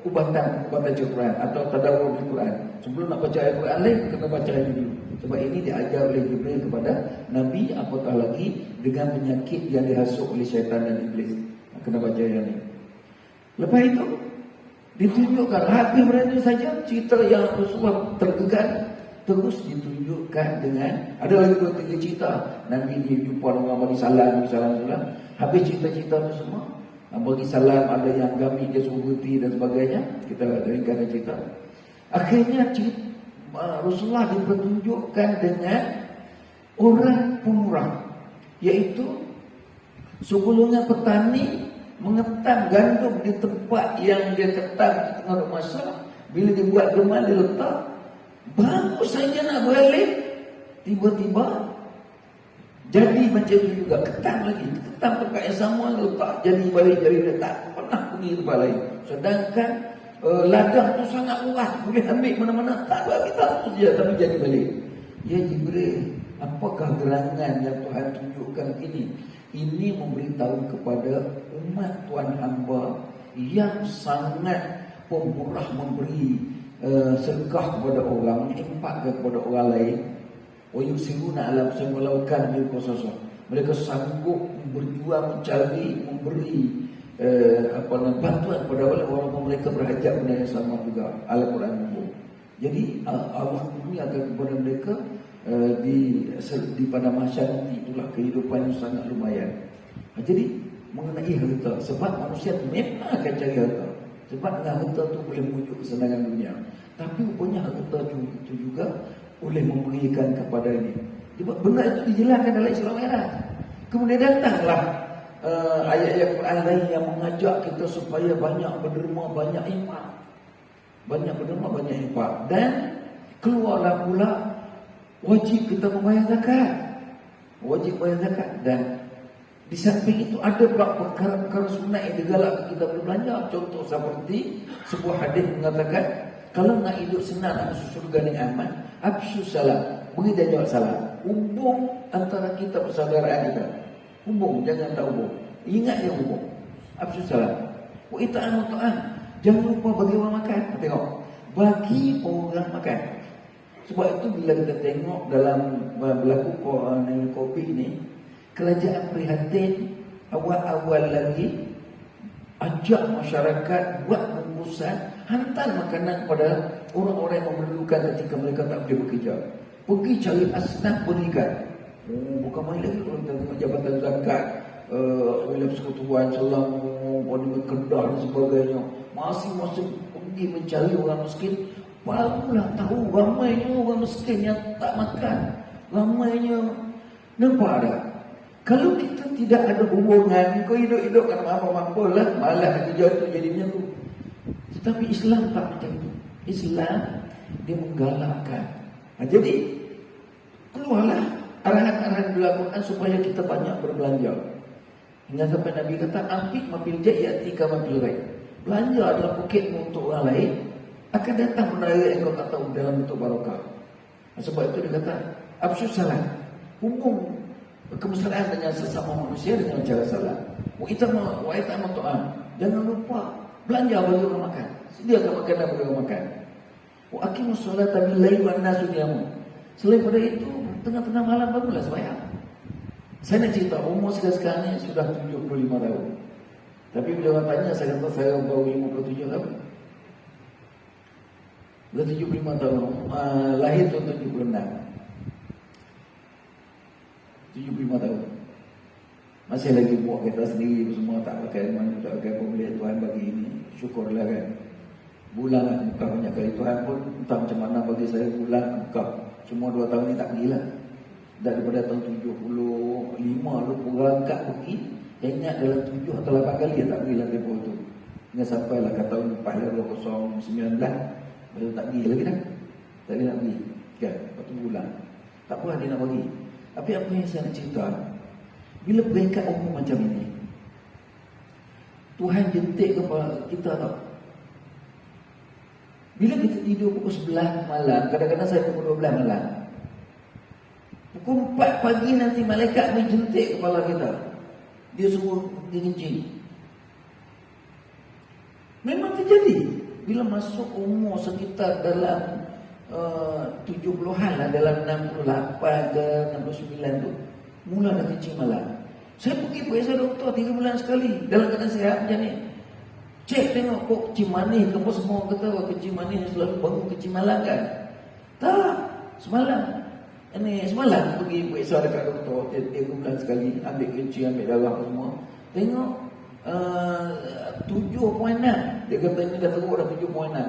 [SPEAKER 1] ubatan Al-Quran atau tadabbur Al-Quran. Sebelum nak baca Al-Quran lain kena baca ini dulu. Sebab ini diajar oleh Jibril kepada Nabi, apatah lagi dengan penyakit yang dihasut oleh syaitan dan iblis. Kena baca yang ini. Lepas itu ditunjukkan habis berani saja cerita yang Rasulullah tergegar. Terus ditunjukkan dengan ada lagi 2-3 cerita. Nabi dia jumpa dengan bagi salam. Habis cerita-cerita itu semua, bagi salam, ada yang gami dia suruh berhenti dan sebagainya. Kita ringkaskan cerita. Akhirnya Rasulullah dipertunjukkan dengan orang pemurah, iaitu segolongan petani mengetam gandum di tempat yang dia ketam di tengah masa. Bila dia buat gemah dia letak, baru saja nak balik, tiba-tiba jadi macam itu juga, ketam lagi, ketam tempat yang sama letak, jadi balik, jadi dia tak pernah pergi tempat lain. Sedangkan ladang tu sangat luas, boleh ambil mana-mana, tak bagi tahu saja tapi jadi balik. Ya Jibril, apakah gerangan yang Tuhan tunjukkan ini? Ini memberitahu kepada umat Tuhan hamba yang sangat pemurah, memberi sedekah kepada orang, infak kepada orang lain. Wa yusiruna ala samalakan bil qasas. Mereka sanggup berjuang mencari, memberi bantuan kepada orang mereka berhajat benda yang sama juga. Al-Quran itu. Jadi Allah akan kepada mereka di pada masa nanti, itulah kehidupan yang sangat lumayan. Jadi mengenai harta, sebab manusia memang akan cari harta. Sebab dengan harta tu boleh menuju kesenangan dunia. Tapi rupanya harta itu juga boleh memberikan kepada ini. Benda itu dijelaskan dalam Islam Merah. Kemudian datanglah ayat-ayat Quran lain yang mengajak kita supaya banyak berderma, banyak infak. Banyak berderma, banyak infak. Dan keluarlah pula wajib kita membayar zakat. Wajib bayar zakat. Dan di samping itu ada pula perkara-perkara sunat yang digalakkan kita berbelanja. Contoh seperti sebuah hadis mengatakan, kalau nak hidup senang, nak masuk surga dengan aman, absyu salam, beri dan jawab salam. Hubung antara kita persaudaraan kita. Hubung, jangan tak hubung. Ingat dia hubung. Absyu salam. Wa ita'am ta'am. Jangan lupa bagi orang makan. Tengok, bagi orang makan. Sebab itu bila kita tengok dalam berlaku kopi ini, kerajaan prihatin awal-awal lagi ajak masyarakat buat bungkusan, hantar makanan kepada orang-orang yang memerlukan ketika mereka tak boleh bekerja. Pergi cari asnaf berikan. Bukan main lagi kalau kita tengok Jabatan Zakat, wilayah persekutuan Selangor, Kedah dan sebagainya. Masing-masing pergi mencari orang miskin. Barulah tahu ramainya orang miskin yang tak makan. ramainya. Nampak tak? Kalau kita tidak ada hubungan, kau hidup-hidup kan apa-apa lah, malah kerja tu jadinya tu. Tetapi Islam tak macam itu. Islam dia menggalakkan. Jadi keluarlah arahan-arahan dilakukan supaya kita banyak berbelanja. Hingga sampai Nabi kata, "Antik mafil jayati kama fil ghaib." Belanja dalam poketmu untuk orang lain, akan datang benda yang kau tak tahu dalam bentuk barakah. Sebab itu dia kata, "Absyus salam." Hubung kemesraan dengan sesama manusia dengan cara salam. Wa itama ta'am. Jangan lupa belanja bagi orang makan. Sediakan makanan bagi orang makan. Wa aqimus sholata bil laili wan nasu niyamun. Selain pada itu, tengah-tengah malam bangunlah sembahyang. Saya nak cerita, umur saya sekarang ni sudah 75 tahun. Tapi bila orang tanya, saya kata saya baru 57 tahun. Sudah 75 tahun, lahir tahun 76. 75 tahun. Masih lagi buat kereta sendiri, semua tak pakai mana, tak pakai pembelian. Tuhan bagi ini, syukurlah kan. Bulan nak buka banyak kali. Tuhan pun entah macam mana bagi saya bulan buka. Cuma 2 tahun ni tak pergilah. Daripada tahun 75 lu berangkat pergi. Saya ingat dalam 7 atau 8 kali tak pergi lah tempoh tu. Hingga sampailah ke tahun lepas 2019 baru tak pergi lagi dah. Tak boleh nak pergi kan, waktu bulan. Tak apa dia nak bagi. Tapi apa yang saya nak cerita, bila berangkat umur macam ini, Tuhan jentik kepada kita tau. Bila kita tidur pukul 11 malam, kadang-kadang saya pukul 12 malam, pukul 4 pagi nanti malaikat menjentik kepala kita. Dia suruh kencing. Memang terjadi. Bila masuk umur sekitar dalam 70-an lah, dalam 68 ke 69 tu, mula dah kencing malam. Saya pergi periksa doktor 3 bulan sekali dalam keadaan sihat macam ni. Cek tengok kok kencing manis ke apa, semua kata kencing manis selalu bangun kencing malam kan. Tak, semalam pergi periksa dekat doktor 3 bulan sekali, ambil kencing, ambil darah semua. Tengok 7.6. Dia kata ini dah teruk dah 7.6.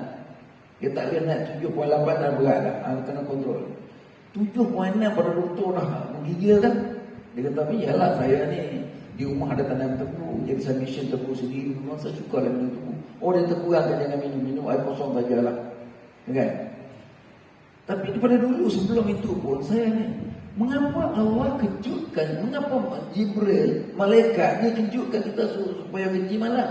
[SPEAKER 1] Dia tak boleh naik 7.8 dah berat dah, kena kontrol. 7.6 pada doktor dah menggigil kan. Dia kata, tapi yalah saya ni di rumah ada tanam tebu, jadi saya mission tebu sendiri. Memang saya suka lah minum tebu. Oh dia terkurangkan jangan minum air kosong sajalah, kan? Tapi daripada dulu sebelum itu pun saya ni, mengapa Allah kejutkan, mengapa Jibril, malaikat dia kejutkan kita supaya kencing malam.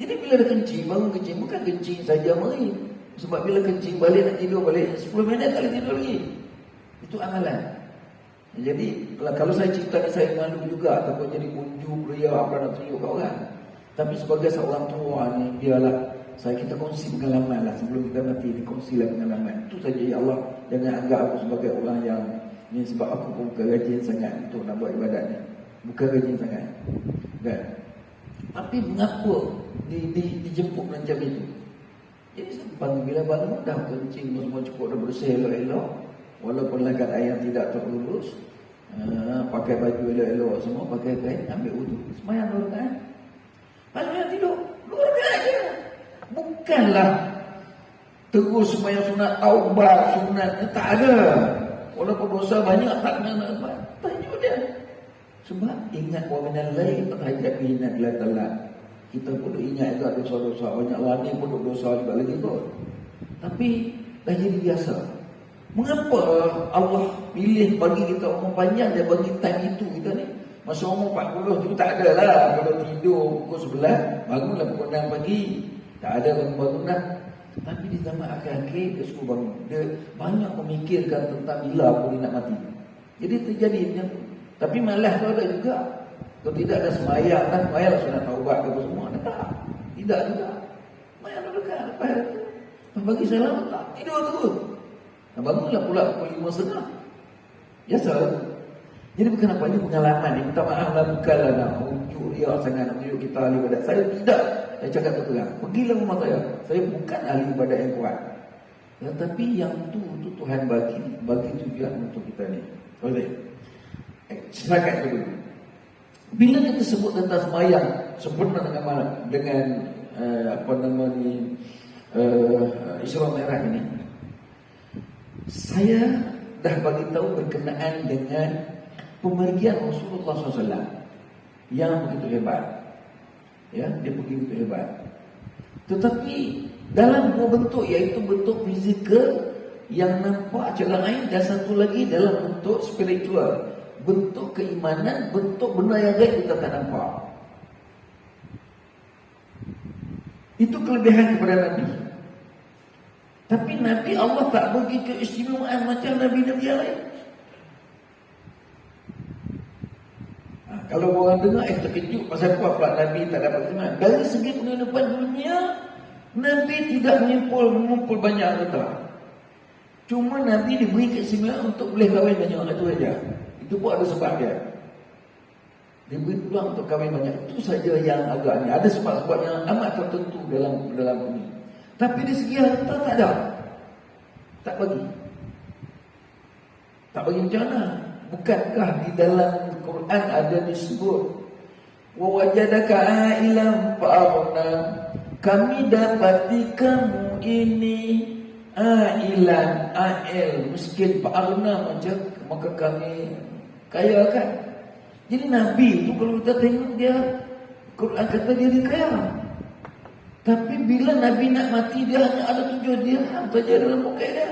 [SPEAKER 1] Jadi bila ada kencing, bangun kencing, bukan kencing saja mari. Sebab bila kencing balik nak tidur balik 10 minit tak boleh tidur lagi. Itu amalan. Jadi kalau saya cerita ni saya malu juga, takut jadi unjuk ria apa nak tunjuk ke orang. Tapi sebagai seorang tua ni, biarlah kita kongsi pengalaman lah. Sebelum kita mati, dikongsilah pengalaman. Itu saja ya Allah. Jangan anggap aku sebagai orang yang ni, sebab aku pun bukan rajin sangat untuk nak buat ibadat ni. Bukan rajin sangat kan? Tapi mengapa dijemput macam itu? Jadi bila bangun dah kencing semua cukup, dah bersih elok-elok, walaupun langkat air tidak terurus, pakai baju elok-elok semua, pakai kain, ambil wudu, sembahyang 2 rakaat. Lepas tidur 2 rakaat je. Bukanlah terus sembahyang sunat taubat, sunat tak ada. Walaupun dosa banyak tak kena apa. Tajuk dia. Sebab ingat wa minal laili fatahajjat bihi nafilatan. Kita pun ingat juga dosa-dosa. Banyak lagi pun dosa juga lagi kot. Tapi dah jadi biasa. Mengapa Allah pilih bagi kita umur panjang, dia bagi time itu kita ni? Masa umur 40 tu tak ada lah. Kalau tidur pukul 11, bangunlah pukul 6 pagi. Tak ada bangun dah. Tapi di zaman akhir-akhir dia suruh bangun. Dia banyak memikirkan tentang bila aku nak mati. Jadi terjadi macam tu. Tapi malah tu ada juga. Kalau tidak ada semayang kan, semayang sunat taubat ke apa semua. Tak. Tidak juga. Semayang tu dekat. Lepas bagi salam tak. Tidur terus. Bangunlah pula pukul 5.30. Biasa. Jadi bukan apa ini pengalaman ni. Minta maaf lah, bukanlah nak unjuk dia sangat nak tunjuk kita ahli ibadat. Saya tidak. Saya cakap terang. Pergilah rumah saya. Saya bukan ahli ibadat yang kuat. Tetapi yang tu Tuhan bagi tujuan untuk kita ni. Boleh. Setakat itu dulu. Bila kita sebut tentang sembahyang sempurna dengan apa nama ni, Isra Mi'raj ini, saya dah bagi tahu berkenaan dengan pemergian Rasulullah SAW yang begitu hebat. Ya, dia pergi begitu hebat. Tetapi dalam dua bentuk, iaitu bentuk fizikal yang nampak celah ain, dan satu lagi dalam bentuk spiritual, bentuk keimanan, bentuk benda yang gaib kita tak nampak. Itu kelebihan kepada Nabi. Tapi Nabi Allah tak bagi keistimewaan macam Nabi-Nabi yang lain. Kalau orang dengar terkejut pasal apa pula Nabi tak dapat keistimewaan. Dari segi penghidupan dunia, Nabi tidak mengumpul banyak harta. Cuma Nabi diberi keistimewaan untuk boleh kahwin banyak, itu saja. Itu pun ada sebab dia. Diberi peluang untuk kahwin banyak. Itu saja yang agaknya. Ada sebab-sebab yang amat tertentu dalam ini. Tapi di segi harta tak ada. Tak bagi. Tak bagi macam mana? Bukankah di dalam Quran ada disebut wa wajadaka ailan fa'arna, kami dapati kamu ini ailan, ail, miskin, fa'arna, macam maka kami kaya kan. Jadi Nabi itu kalau kita tengok dia, Quran kata dia kaya. Tapi bila Nabi nak mati, dia hanya ada 7 dirham saja dalam poket dia.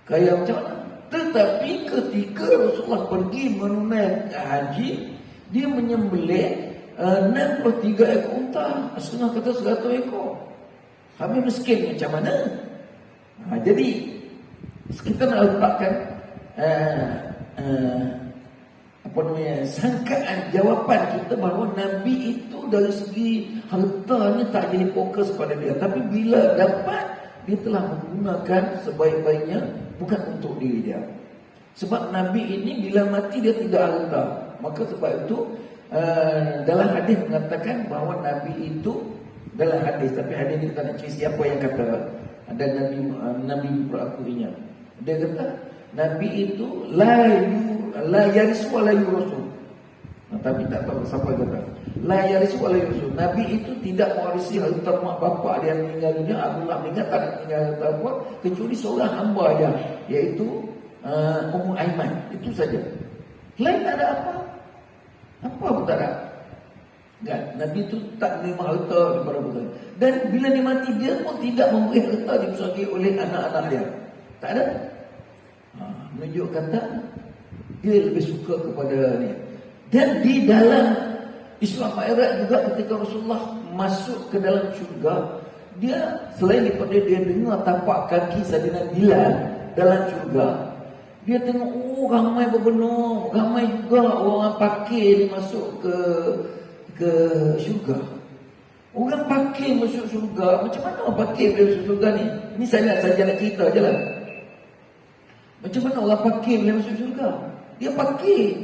[SPEAKER 1] Kaya macam mana? Tetapi ketika Rasulullah pergi menunaikan haji, dia menyembelih 63 ekor unta, setengah kata 100 ekor. Habis miskin macam mana? Jadi kita nak letakkan sangkaan jawapan kita bahawa Nabi itu dari segi hartanya tak jadi fokus pada dia. Tapi bila dapat, dia telah menggunakan sebaik-baiknya, bukan untuk diri dia. Sebab Nabi ini bila mati dia tidak harta. Maka sebab itu dalam hadis mengatakan bahawa Nabi itu, dalam hadis, tapi hadis ini kita nak cari siapa yang kata, ada Nabi berakuinya. Dia kata Nabi itu la yarisu wa la yurasu. Tapi tak tahu siapa kata la yarisu wa la yurasu. Nabi itu tidak mewarisi harta mak bapak dia meninggal dunia. Abdullah meninggal tak tinggal harta apa kecuali seorang hamba aja, iaitu Ummu Aiman. Itu saja. Lain tak ada apa. Apa pun tak ada. Kan? Nabi itu tak menerima harta daripada bukan. Dan bila dia mati, dia pun tidak memberi harta dibagi oleh anak-anak dia. Tak ada. Menunjuk kata dia lebih suka kepada ni. Dan di dalam Isra Mi'raj juga, ketika Rasulullah masuk ke dalam syurga, dia selain daripada dia dengar tapak kaki Sayyidina Bilal dalam syurga, dia tengok ramai berbenung, ramai juga orang pakir masuk ke syurga. Orang pakir masuk syurga. Macam mana orang pakir masuk syurga ni? Ini saya nak cerita je lah. Macam mana orang pakir boleh masuk syurga? Dia pakir,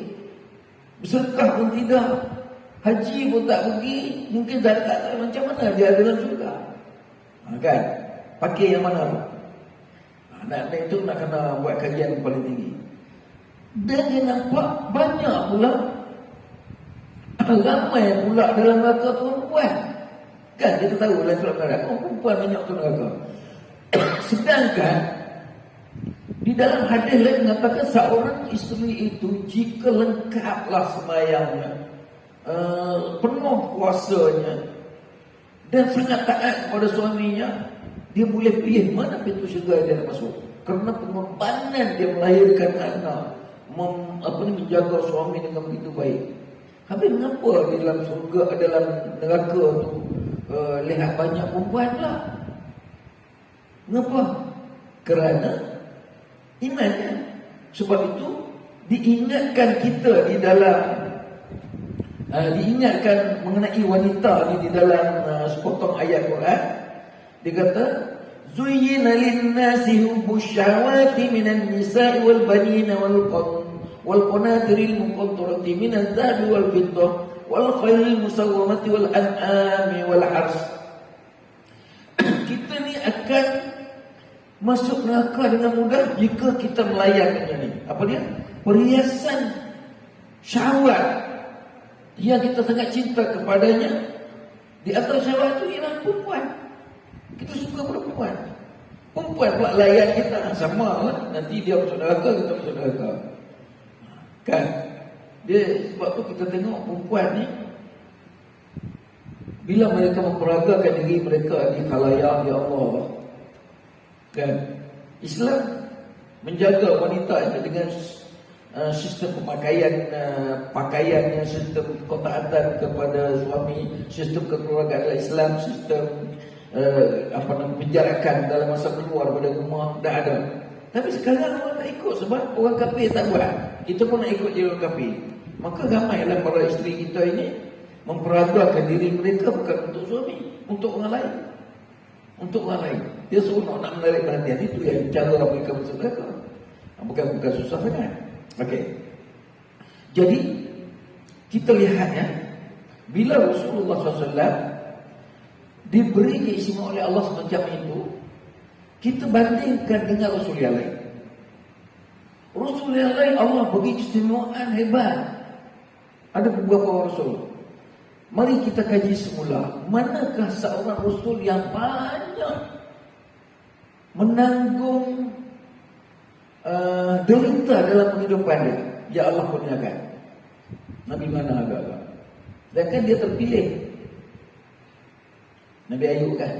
[SPEAKER 1] bersedekah pun tidak, haji pun tak pergi, mungkin zakat tak. Macam mana dia ada dalam syurga? Kan? Pakir yang mana tu? Nak itu nak kena buat kajian paling tinggi. Dan dia nampak banyak pula, ramai pula dalam neraka perempuan. Kan kita tahu dalam surah neraka perempuan banyak tu neraka. Sedangkan di dalam hadis lain mengatakan seorang isteri itu jika lengkaplah sembahyangnya, penuh puasanya dan sangat taat kepada suaminya, dia boleh pilih mana pintu syurga dia nak masuk. Kerana pengorbanan dia melahirkan anak, menjaga suami dengan begitu baik. Habis mengapa di dalam syurga, dalam neraka tu lihat banyak perempuan lah? Mengapa? Kerana imannya. Sebab itu diingatkan kita di dalam diingatkan mengenai wanita ni di dalam sepotong ayat Quran. Dia kata zuyyina lin-nasi hubbus syahawati minan nisa'i wal banina wal qanatiril muqantarati minaz zahabi wal fiddah wal khaylil musawwamati wal an'ami wal hars. Kita ni akan masuk neraka dengan mudah jika kita melayankannya ni. Apa dia? Perhiasan syahwat yang kita sangat cinta kepadanya. Di antara syahwat itu ialah perempuan. Kita suka pada perempuan. Perempuan perempuan pula layan kita. Sama lah. Nanti dia masuk neraka, kita masuk neraka. Kan? Dia, sebab tu kita tengok perempuan ni, bila mereka memperagakan diri mereka di khalayak, ya Allah, kan? Islam menjaga wanita itu dengan sistem pakaiannya, sistem ketaatan kepada suami, sistem kekeluargaan Islam, sistem penjarakan dalam masa keluar pada rumah dah ada. Tapi sekarang orang tak ikut sebab orang kafir tak buat. Kita pun nak ikut je orang kafir. Maka ramailah para isteri kita ini memperagakan diri mereka bukan untuk suami, untuk orang lain. Untuk orang lain. Dia seronok nak menarik perhatian. Itu yang cara mereka masuk neraka. Bukan susah sangat. Okey. Jadi kita lihat ya, bila Rasulullah SAW diberi keistimewaan oleh Allah semacam itu, kita bandingkan dengan Rasul yang lain. Rasul yang lain Allah bagi keistimewaan hebat. Ada beberapa Rasul. Mari kita kaji semula, manakah seorang Rasul yang banyak menanggung derita dalam kehidupan dia, ya Allah kurniakan. Nabi mana agak-agak. Dan kan dia terpilih. Nabi Ayub kan.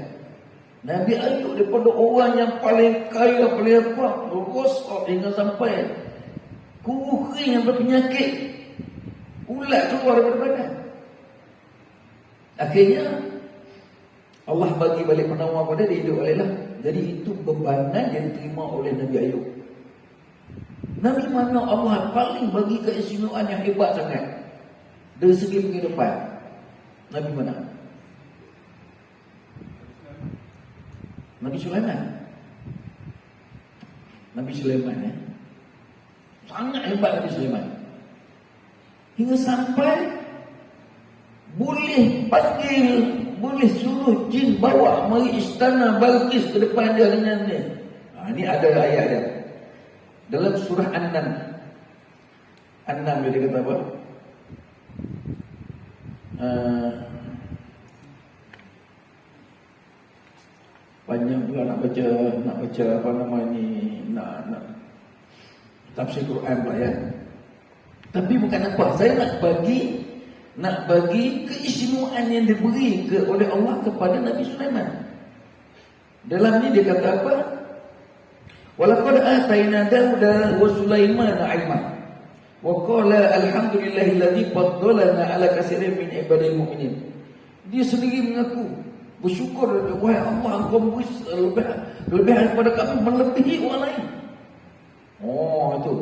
[SPEAKER 1] Nabi Ayub daripada orang yang paling kaya, paling apa, rosak hingga sampai kuku kering yang berpenyakit, ulat keluar daripada badan. Akhirnya Allah bagi balik penawar pada dia, hidup olehlah. Jadi itu bebanan yang diterima oleh Nabi Ayub. Nabi mana Allah paling bagi keistimewaan yang hebat sangat dari segi kehidupan? Nabi mana? Nabi Sulaiman. Nabi Sulaiman ya. Sangat hebat Nabi Sulaiman. Hingga sampai boleh panggil, boleh suruh jin bawa mari istana Balqis ke depan dia dengan dia. Ini ada ayat dia. Dalam surah An-Nam. An-Nam dia kata apa? Panjang pula nak baca apa nama ni, nak tafsir Quran pula ya. Tapi bukan apa, saya nak bagi keistimewaan yang diberi oleh Allah kepada Nabi Sulaiman. Dalam ni dia kata apa? Walaqad atayna Dauda wa Sulaimana ilma wa qala alhamdulillahilladzi faddalana ala katsirin min ibadil mu'minin. Dia sendiri mengaku bersyukur, wahai Allah, Engkau memberi lebih daripada kami, melebihi orang lain. Oh itu.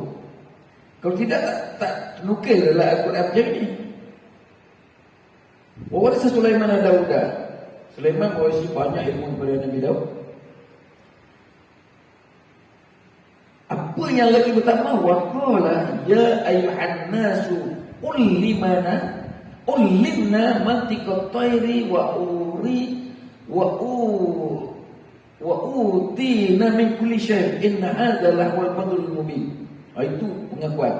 [SPEAKER 1] Kalau tidak tak nukil dalam Al-Quran macam ni. Wawarisa Sulaiman dan Dauda. Sulaiman mewarisi banyak ilmu daripada Nabi Daud. Apa yang lagi pertama, waqala ya ayyuhan nasu ulimna mantiqat tayri wa utina min kulli syai' inna hadza lahwal fadlul mubin. Itu pengakuan.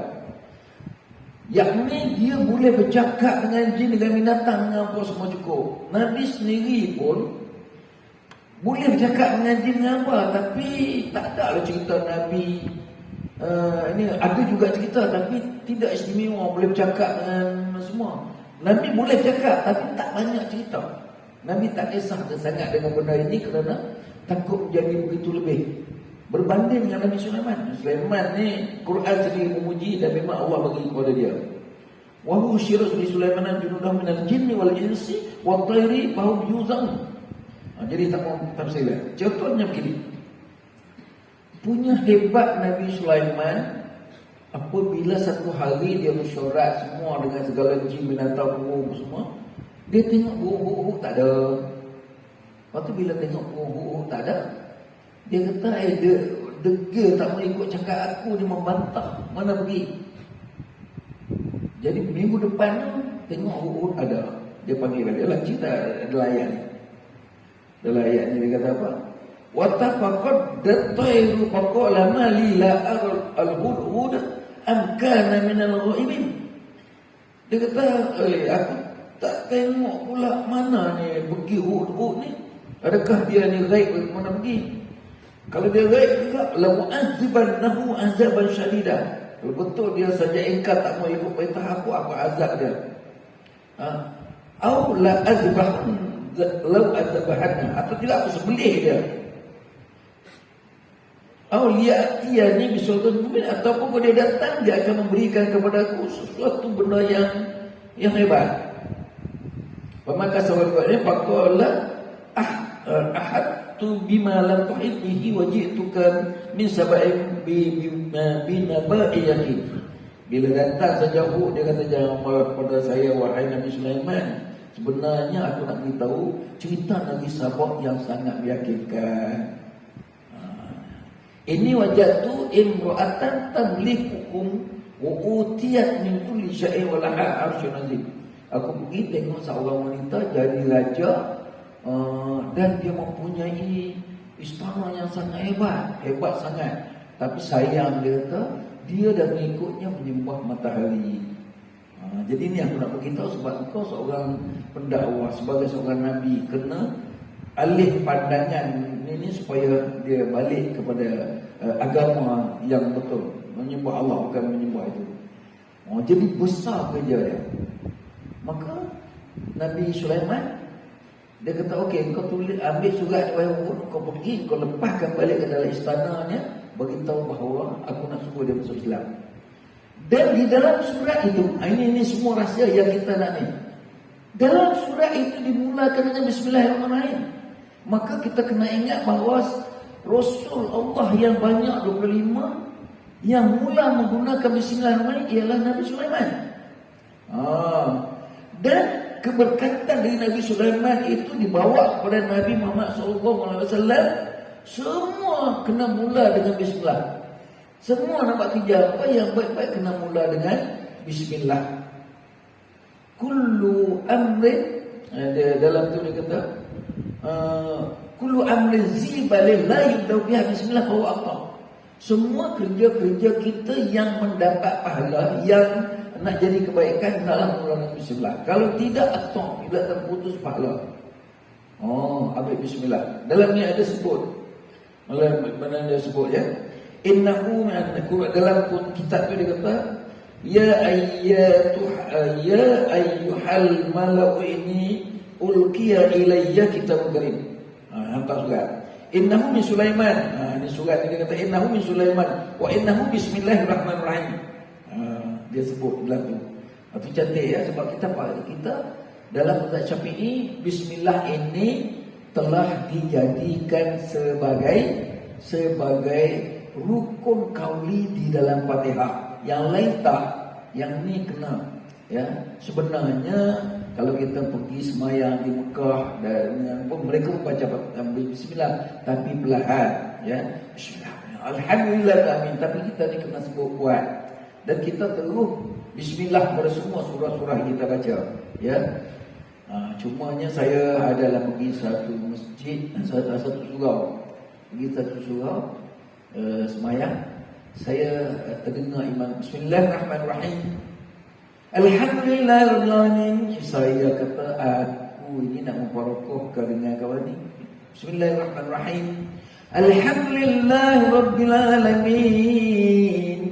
[SPEAKER 1] Yakni dia boleh bercakap dengan jin, dengan binatang, dengan apa semua cukup. Nabi sendiri pun boleh bercakap dengan jin dengan apa, tapi tak ada lah cerita Nabi. Ini ada juga cerita tapi tidak istimewa boleh bercakap dengan semua. Nabi boleh bercakap tapi tak banyak cerita. Nabi tak kisah sangat dengan benda ini kerana takut menjadi begitu lebih. Berbanding dengan Nabi Sulaiman. Sulaiman ni Quran sendiri memuji dan memang Allah bagi kepada dia. Wa husyira li Sulaiman junudah minal jinni wal insi wat tayri fa hum yuzun. Jadi tak mau tafsir. Contohnya begini. Punya hebat Nabi Sulaiman apabila satu hari dia mesyuarat semua dengan segala jin, binatang, burung semua, dia tengok burung tak ada. Lepas tu bila tengok burung tak ada, dia kata dega tak mau ikut cakap aku, dia membantah, mana pergi. Jadi minggu depan tengok burung ada, dia panggil balik. Dalam cerita adalah ayat ni. Dalam ayat ni dia kata apa? Wa tafaqad datairu faqala ma li la al-hudhud am kana min al-ghaibin. Dia kata, aku tak tengok pula mana ni pergi hudhud ni. Adakah dia ni ghaib, mana pergi? Kalau dia gaib juga, la mu'adzibannahu azaban syadida. Kalau betul dia saja ingkar tak mau ikut perintah aku, apa azab dia? Au la azbahan law azbahanna, atau tidak aku sembelih dia. Au liya'tiyani bisultan mubin, ataupun kalau dia datang dia akan memberikan kepada aku sesuatu benda yang hebat. Maka sahabatnya faqala ahadtu bima lam tuhit bihi wa ji'tuka min sab'in bi naba'i yaqin. Bila datang sejauh dia kata jangan pada saya wahai Nabi Sulaiman, sebenarnya aku nak beritahu cerita Nabi Sabah yang sangat meyakinkan. Ini wajatu imra'atan tamlikukum wa utiyat min kulli syai'in wa laha 'arsyun 'azim. Aku pergi tengok seorang wanita jadi raja, dan dia mempunyai istana yang sangat hebat sangat. Tapi sayang dia kata dia dan pengikutnya menyembah matahari. Jadi ini aku nak beritahu sebab engkau seorang pendakwah, sebagai seorang nabi, kena alih pandangan ini supaya dia balik kepada agama yang betul, menyembah Allah bukan menyembah itu. Jadi besar kerja dia. Maka Nabi Sulaiman dia kata okey, kau tulis, ambil surat wahai Hud, kau pergi, kau lepaskan balik ke dalam istananya, beritahu bahawa aku nak suruh dia masuk Islam. Dan di dalam surat itu, ini semua rahsia yang kita nak ni. Dalam surat itu dimulakan dengan Bismillahirrahmanirrahim. Maka kita kena ingat bahawa Rasul Allah yang banyak 25 yang mula menggunakan Bismillahirrahmanirrahim ialah Nabi Sulaiman. Dan keberkatan dari Nabi Sulaiman itu dibawa kepada Nabi Muhammad SAW. Semua kena mula dengan Bismillah. Semua nak buat kerja apa yang baik-baik kena mula dengan Bismillah. Kullu amrin, dalam tu dia kata kullu amrin zibalin la yubda'u biha bismillah fa huwa aqta. Semua kerja-kerja kita yang mendapat pahala, yang nak jadi kebaikan, hendaklah mula dengan bismillah. Kalau tidak, aqta, tidak terputus pahala. Ambil bismillah. Dalam ni ada sebut, mana dia sebut ya, innahu dalam kitab tu dia kata ya ayyuhal mala'u ini ulqiya ilayya kitabun karim. Hantar surat. Innahu min Sulaiman. Ini surat ni dia kata innahu min Sulaiman wa innahu bismillahirrahmanirrahim. Dia sebut dalam tu. Itu cantik ya, sebab kita dalam mazhab Syafi'i bismillah ini telah dijadikan sebagai rukun qauli di dalam Fatihah. Yang lain tak, yang ni kena ya. Sebenarnya kalau kita pergi semayang di Mekah dan mereka membaca bismillah tapi perlahan ya. Bismillah. Alhamdulillah amin. Tapi kita ni kena sebut kuat. Dan kita terus bismillah pada semua surah-surah kita baca ya. Cumanya saya adalah pergi satu masjid, satu surau. Pergi satu surau semayang, saya terdengar imam Bismillahirrahmanirrahim. Alhamdulillahirrahmanirrahim. Saya kata aku ini nak membarakahkan dengan kawan ni. Bismillahirrahmanirrahim. Alhamdulillahirabbil alamin.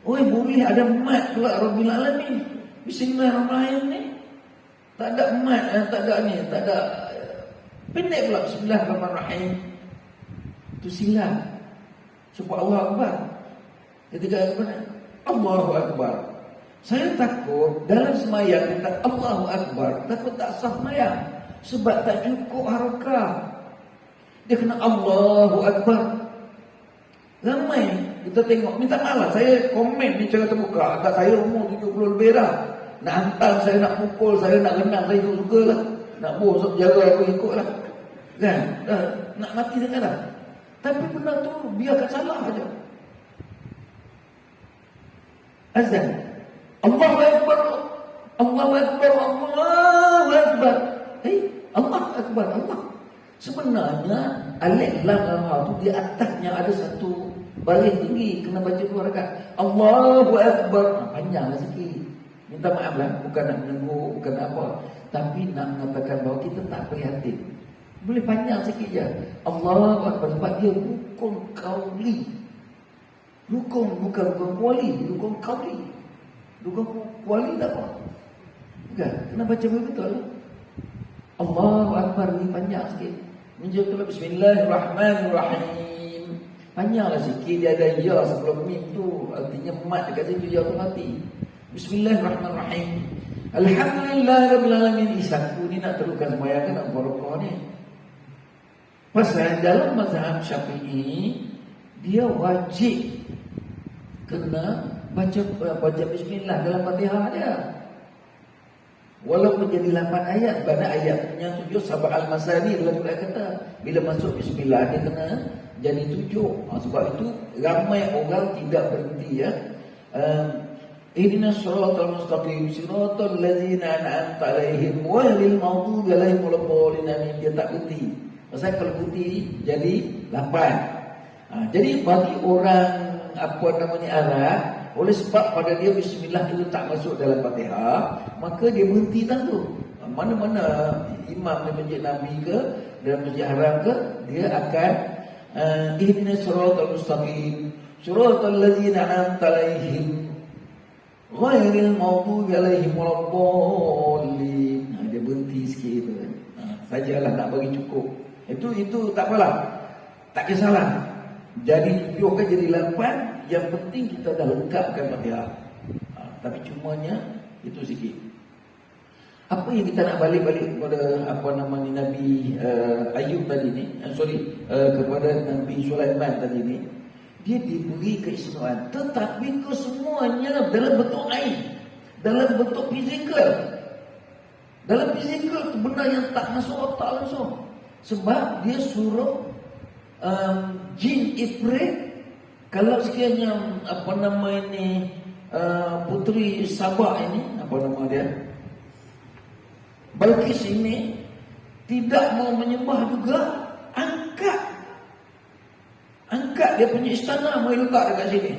[SPEAKER 1] Boleh ada mat pula rabbil alamin. Bismillahirrahmanirrahim ni tak ada mat, tak ada pendek pula. Bismillahirrahmanirrahim. Itu silap. Sebab Allah Akbar. Ketika Allahu Akbar, saya takut dalam semayang kita Allahu Akbar, takut tak sah semayang sebab tak cukup harakah. Dia kena Allahu Akbar. Ramai kita tengok, minta maaf saya komen ni cara terbuka. Tak, saya umur 70 lebih dah. Nak hantar saya, nak pukul saya, nak renang saya suka lah. Nak bosok jaga aku ikut lah kan. Nak mati sangat lah. Tapi benda tu biarkan salah aja. Azan Allahu Akbar, Allahu Akbar, Allahu Akbar. Allahu Akbar, Allah. Sebenarnya alif lam ra tu di atasnya ada satu baris tinggi, kena baca 2 rakaat. Allahu Akbar. Panjanglah sikit. Minta maaf lah, bukan nak menegur, bukan apa, tapi nak mengatakan bahawa kita tak prihatin. Boleh panjang sikit je. Allahu Akbar, sebab dia rukun qauli. Rukun bukan rukun qauli, rukun qauli. Rukun qauli tak apa. Bukan, kena baca betul. Allahu Akbar ni panjang sikit. Menjadi Bismillahirrahmanirrahim. Panjanglah sikit, dia ada ya sebelum mim tu, artinya mat dekat situ ya tu mati. Bismillahirrahmanirrahim. Alhamdulillahirabbil alamin. Satu ni nak teruskan sembahyang nak berokok ni. Pasal dalam mazhab Syafi'i dia wajib kena baca bismillah dalam Fatihah dia. Walaupun jadi 8 ayat, pada ayatnya 7 sab'al al-masani dalam Quran kata bila masuk bismillah dia kena jadi 7. Sebab itu ramai orang tidak berhenti ya. Ihdinas siratal mustaqim siratal ladzina an'amta 'alaihim ghairil maghdubi 'alaihim waladdallin. Dia tak berhenti. Pasal kalau berhenti jadi 8. Jadi bagi orang Arab, oleh sebab pada dia bismillah itu tak masuk dalam Fatihah, maka dia berhenti tu. Mana-mana imam di masjid Nabi ke dalam masjid haram ke, dia akan ihdinas siratal mustaqim siratal ladzina an'amta 'alaihim ghairil maghdubi 'alaihim waladdallin. Dia berhenti sikit tu. Sajalah nak bagi cukup. Itu tak apalah. Tak kisahlah. Jadi 7 ke jadi 8, yang penting kita dah lengkapkan Fatihah. Tapi cumanya itu sikit. Apa yang kita nak balik kepada Nabi Ayub tadi ni, kepada Nabi Sulaiman tadi ni, dia diberi keistimewaan, tetapi kesemuanya dalam bentuk ain, dalam bentuk fizikal. Dalam fizikal tu benda yang tak masuk otak langsung. Sebab dia suruh jin ifrit. Kalau sekiranya puteri Sabah ini, apa nama dia, Balqis ini tidak mau menyembah juga, angkat dia punya istana, mau letak dekat sini.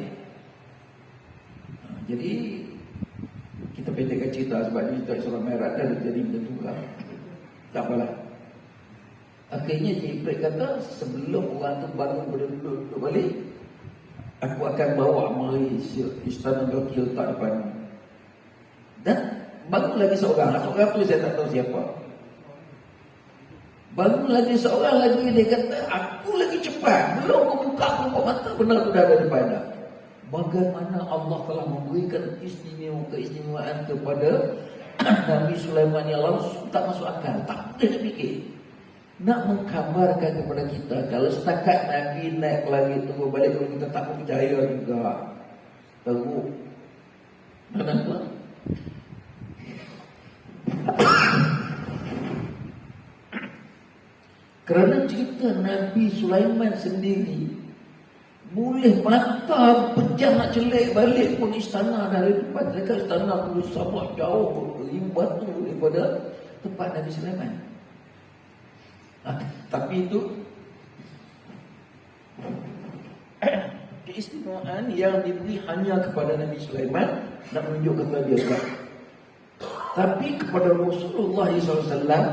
[SPEAKER 1] Jadi kita pendekkan cerita sebab ni cerita Surah Merah dah jadi macam tu lah. Tak apalah. Akhirnya Jibril kata, sebelum orang tu bangun berduduk balik, aku akan bawa mari istana Balqis letak depan. Dan bangun lagi seorang tu saya tak tahu siapa. Bangun lagi seorang lagi, dia kata, aku lagi cepat, belum membuka kelopak mata, benar tu dah ada depan dah. Bagaimana Allah telah memberikan keistimewaan kepada Nabi Sulaiman yang langsung tak masuk akal, tak boleh fikir. Nak mengkabarkan kepada kita, kalau setakat Nabi naik ke langit tunggu balik, kalau kita tak percaya juga, teruk. Kenapa? Kerana cerita Nabi Sulaiman sendiri boleh mata pejam nak celik balik pun istana dari depan. Mereka istana perlu sangat jauh, berimbatu daripada tempat Nabi Sulaiman. Tapi itu keistimewaan yang diberi hanya kepada Nabi Sulaiman, nak menunjukkan kepada dia. Tapi kepada Rasulullah SAW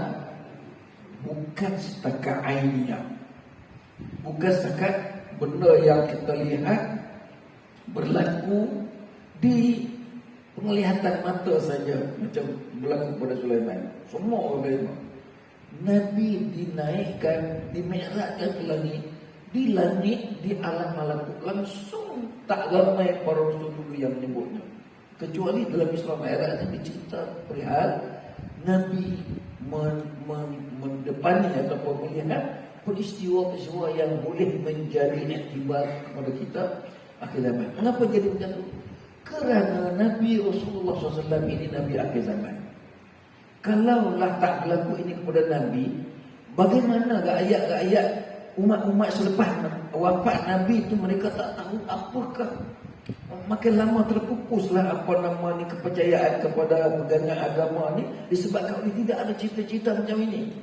[SPEAKER 1] bukan setakat ainnya, bukan setakat benda yang kita lihat berlaku di penglihatan mata saja, macam berlaku pada Sulaiman. Semua orang beriman. Nabi dinaikkan, dimi'rajkan ke langit, di langit, di alam malakut, langsung tak ramai para rasul dulu yang menyebutnya. Kecuali dalam Isra Mi'raj ini dicerita perihal Nabi mendepani ataupun melihat peristiwa-peristiwa yang boleh menjadi iktibar kepada kita akhir zaman. Mengapa jadi macam itu? Kerana Nabi Rasulullah SAW ini Nabi akhir zaman. Kalaulah tak berlaku ini kepada Nabi, bagaimana rakyat-rakyat umat-umat selepas wafat Nabi itu, mereka tak tahu apakah. Makin lama terpupuslah kepercayaan kepada pegangan agama ni, disebabkan tidak ada cerita-cerita macam ini.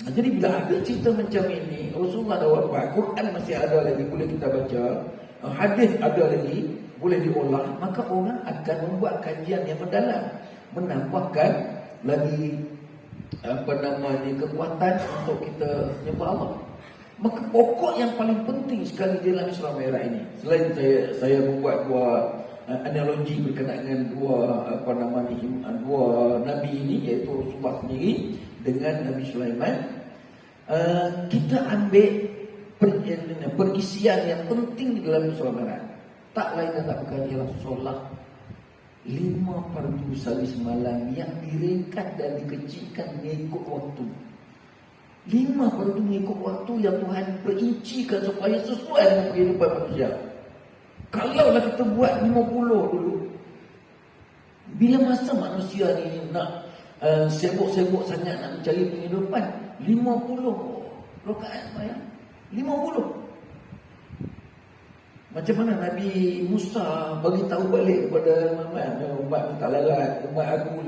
[SPEAKER 1] Jadi bila ada cerita macam ini, Rasulullah dah wafat, Quran masih ada lagi boleh kita baca, hadis ada lagi boleh diolah, maka orang akan membuat kajian yang mendalam, menambahkan lagi kekuatan untuk kita menyembah Allah. Maka pokok yang paling penting sekali dalam Isra Mi'raj ini, selain saya membuat dua analogi berkenaan dengan dua nabi ini, iaitu Rasulullah sendiri dengan Nabi Sulaiman, kita ambil perisian yang penting di dalam Isra Mi'raj. Tak lain dan tak bukan ialah solat 5 fardu sehari semalam yang diringkas dan dikecilkan mengikut waktu. 5 fardu mengikut waktu yang Tuhan perincikan supaya sesuai dengan kehidupan manusia. Kalaulah kita buat 50 dulu, bila masa manusia ni nak sibuk-sibuk sangat nak mencari penghidupan, 50 rakaat sembahyang, 50. Macam mana Nabi Musa bagi tahu balik kepada umat minta lalat, umat aku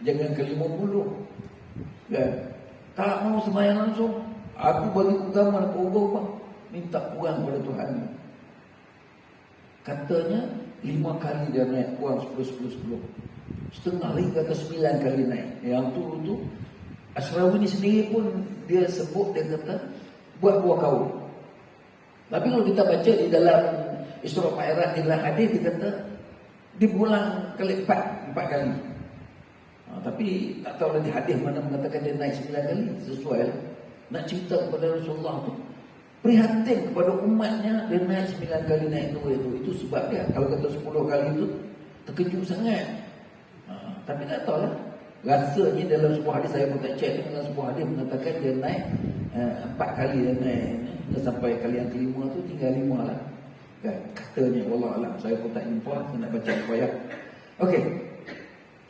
[SPEAKER 1] jangan ke 50. Kan? Tak mau sembahyang langsung. Aku bagi agama nak ubah, minta kurang pada Tuhan. Katanya 5 kali dia naik kurang 10. Setengah lagi kata 9 kali naik. Yang tu Asrawi ni sendiri pun dia sebut, dia kata buat 2 kaum. Tapi kalau kita baca di dalam Isra Mi'raj, di dalam hadis dia kata dibulang kali 4 kali. Tapi tak tahu di hadis mana mengatakan dia naik 9 kali. Sesuai nak cerita kepada Rasulullah tu, prihatin kepada umatnya, dia naik 9 kali naik itu sebab dia. Kalau kata 10 kali itu terkejut sangat. Tapi tak tahu lah, rasanya dalam sebuah hadis, saya pun tak cek, dalam sebuah hadis mengatakan dia naik 4 kali dia naik. Dia sampai kali yang kelima tu tinggal 5 lah. Kan? Katanya wallahualam, saya pun tak jumpa, saya nak baca riwayat. Okey.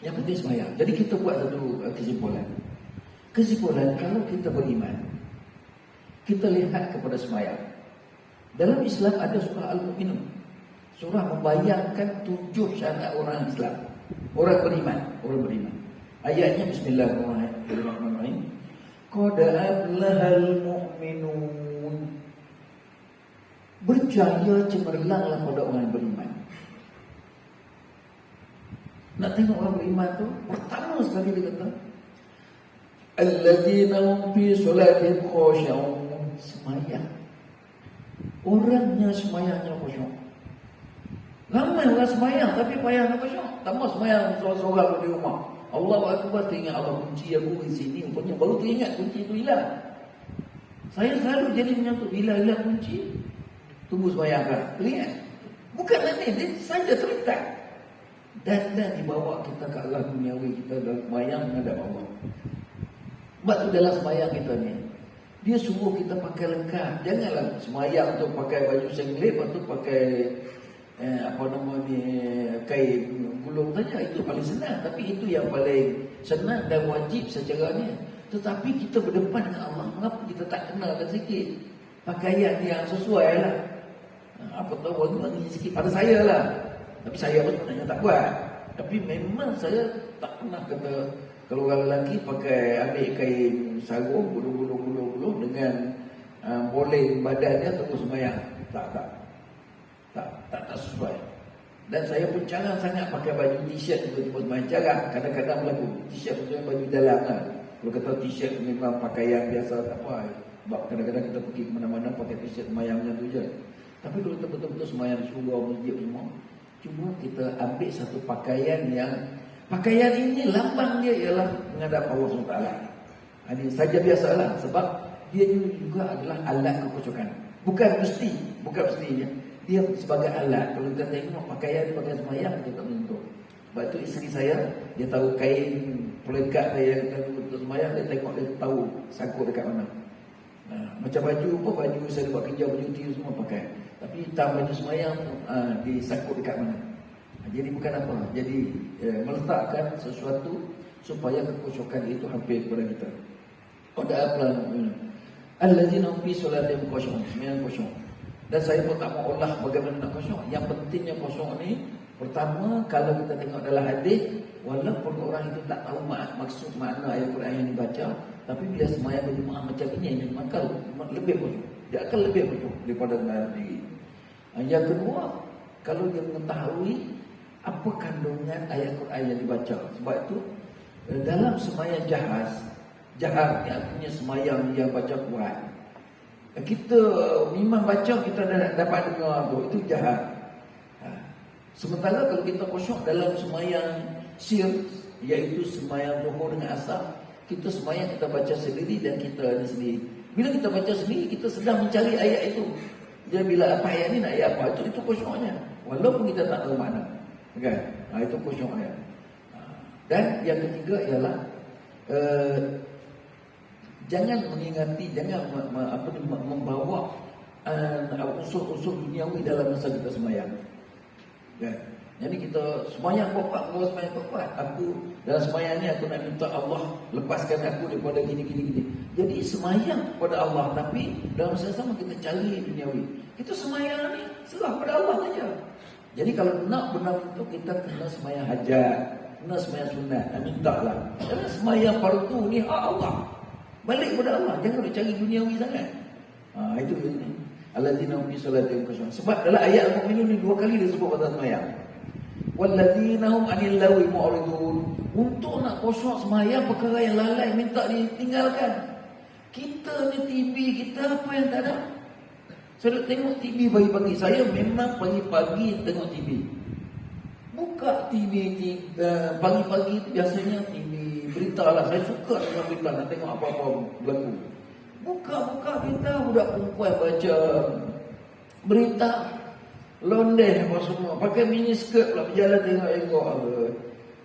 [SPEAKER 1] Yang penting sembahyang. Jadi kita buat satu kesimpulan. Kesimpulan, kalau kita beriman, kita lihat kepada sembahyang. Dalam Islam ada surah Al-Mu'minun. Surah membayangkan 7 syarat orang Islam. Orang beriman. Ayatnya Bismillahirrahmanirrahim. Qad aflahal mu'minun. Berjaya cemerlanglah pada orang beriman. Nak tengok orang beriman tu, pertama sekali dia kata alladzina hum fi salatihim khashi'un. Sembahyang. Orangnya sembahyangnya khusyuk. Ramai orang sembahyang tapi payah nak khusyuk. Tak mau sembahyang seorang-seorang di rumah. Allahu Akbar, teringat Allah kunci aku di sini, rupanya baru teringat kunci itu hilang. Saya selalu jadi macam tu, bila hilang kunci tunggu sembahyang kan. Teringat. Bukan nanti, dia saja terlintas. Dan dibawa kita ke arah duniawi kita dalam sembahyang menghadap Allah. Sebab tu dalam sembahyang kita ni, dia suruh kita pakai lengkap. Janganlah sembahyang tu pakai baju singlet, lepas tu pakai kain gulung saja. Itu paling senang. Tapi itu yang paling senang dan wajib secara ni. Tetapi kita berdepan dengan Allah, mengapa kita tak kenalkan sikit pakaian yang sesuai lah. Apa tahu ni sikit pada saya lah. Tapi saya pun sebenarnya tak buat. Tapi memang saya tak pernah kata kalau orang lelaki pakai ambil kain sarung gulung-gulung dengan boleh badannya terus sembahyang. Tak sesuai. Dan saya pun jarang sangat pakai baju t-shirt tiba-tiba sembahyang. Jarang. Kadang-kadang berlaku t-shirt macam baju dalam lah. Kalau kata t-shirt memang pakaian biasa tak apa. Sebab kadang-kadang kita pergi ke mana-mana pakai t-shirt sembahyang macam tu je. Tapi kalau kita betul-betul sembahyang di surau, masjid semua, cuma kita ambil satu pakaian ini lambang dia ialah menghadap Allah SWT. Ini saja biasalah, sebab dia juga adalah alat kekhusyukan. Bukan mestinya. Dia sebagai alat. Kalau kita tengok pakaian sembahyang, kita tak menentu. Sebab itu isteri saya, dia tahu kain pelekat saya untuk sembahyang, dia tengok, dia tahu sangkut dekat mana. Macam baju saya buat kerja, baju tidur semua pakai. Tapi hitam baju sembahyang disangkut dekat mana. Jadi bukan apa. Jadi meletakkan sesuatu supaya kekhusyukan itu hampir kepada kita. Qad aflaha allazina hum fi salatihim khashi'un. Sembahyang khusyuk. Dan saya pun tak mau olah bagaimana nak khusyuk. Yang pentingnya khusyuk ni, pertama, kalau kita tengok dalam hadis, walaupun orang itu tak tahu maksud makna ayat Quran yang dibaca, tapi bila sembahyang berjemaah macam ini, maka lebih khusyuk. Dia akan lebih khusyuk daripada sembahyang sendiri. Yang kedua, kalau dia mengetahui apa kandungan ayat Quran yang dibaca. Sebab itu Dalam semayang jahar ni artinya semayang yang baca kuat. Kita memang baca, kita dah dapat dengar tu, itu jahar. Sementara kalau kita khusyuk dalam semayang sir, iaitu semayang zuhur dengan asar, kita semayang, kita baca sendiri dan kita ni sendiri. Bila kita baca sendiri, kita sedang mencari ayat itu. Jadi bila apa ayat ni nak ayat apa, itu khusyuknya. Walaupun kita tak tahu makna, kan? Itu khusyuknya. Dan yang ketiga ialah jangan mengingati, jangan membawa unsur-unsur duniawi dalam masa kita semayang. Kan? Jadi kita semayang kuat, aku dalam semayang ni aku nak minta Allah lepaskan aku daripada gini. Jadi semayang kepada Allah, tapi dalam masa sama kita cari duniawi. Kita semayang ni serah pada Allah saja. Jadi kalau nak benar itu, kita kena semayang hajat, kena semayang sunat, minta lah. Jangan semayang fardu ni hak Allah, balik kepada Allah, jangan nak cari duniawi sangat. Itu ini. Alladzina hum fi salatihim khushu'un. Sebab dalam ayat Al-Mu'minun ni 2 kali disebut pasal semayang. Walladzina hum 'anil lagwi mu'ridun. Untuk nak khusyuk semayang, perkara yang lalai minta ditinggalkan. Kita ni TV kita apa yang tak ada? Saya tengok TV pagi-pagi. Saya memang pagi-pagi tengok TV. Buka TV pagi-pagi tu biasanya TV berita lah. Saya suka dengan berita, nak tengok apa-apa berlaku. Buka berita, budak perempuan baca berita, londeh apa semua, pakai mini skirt pula berjalan tengok-tengok apa.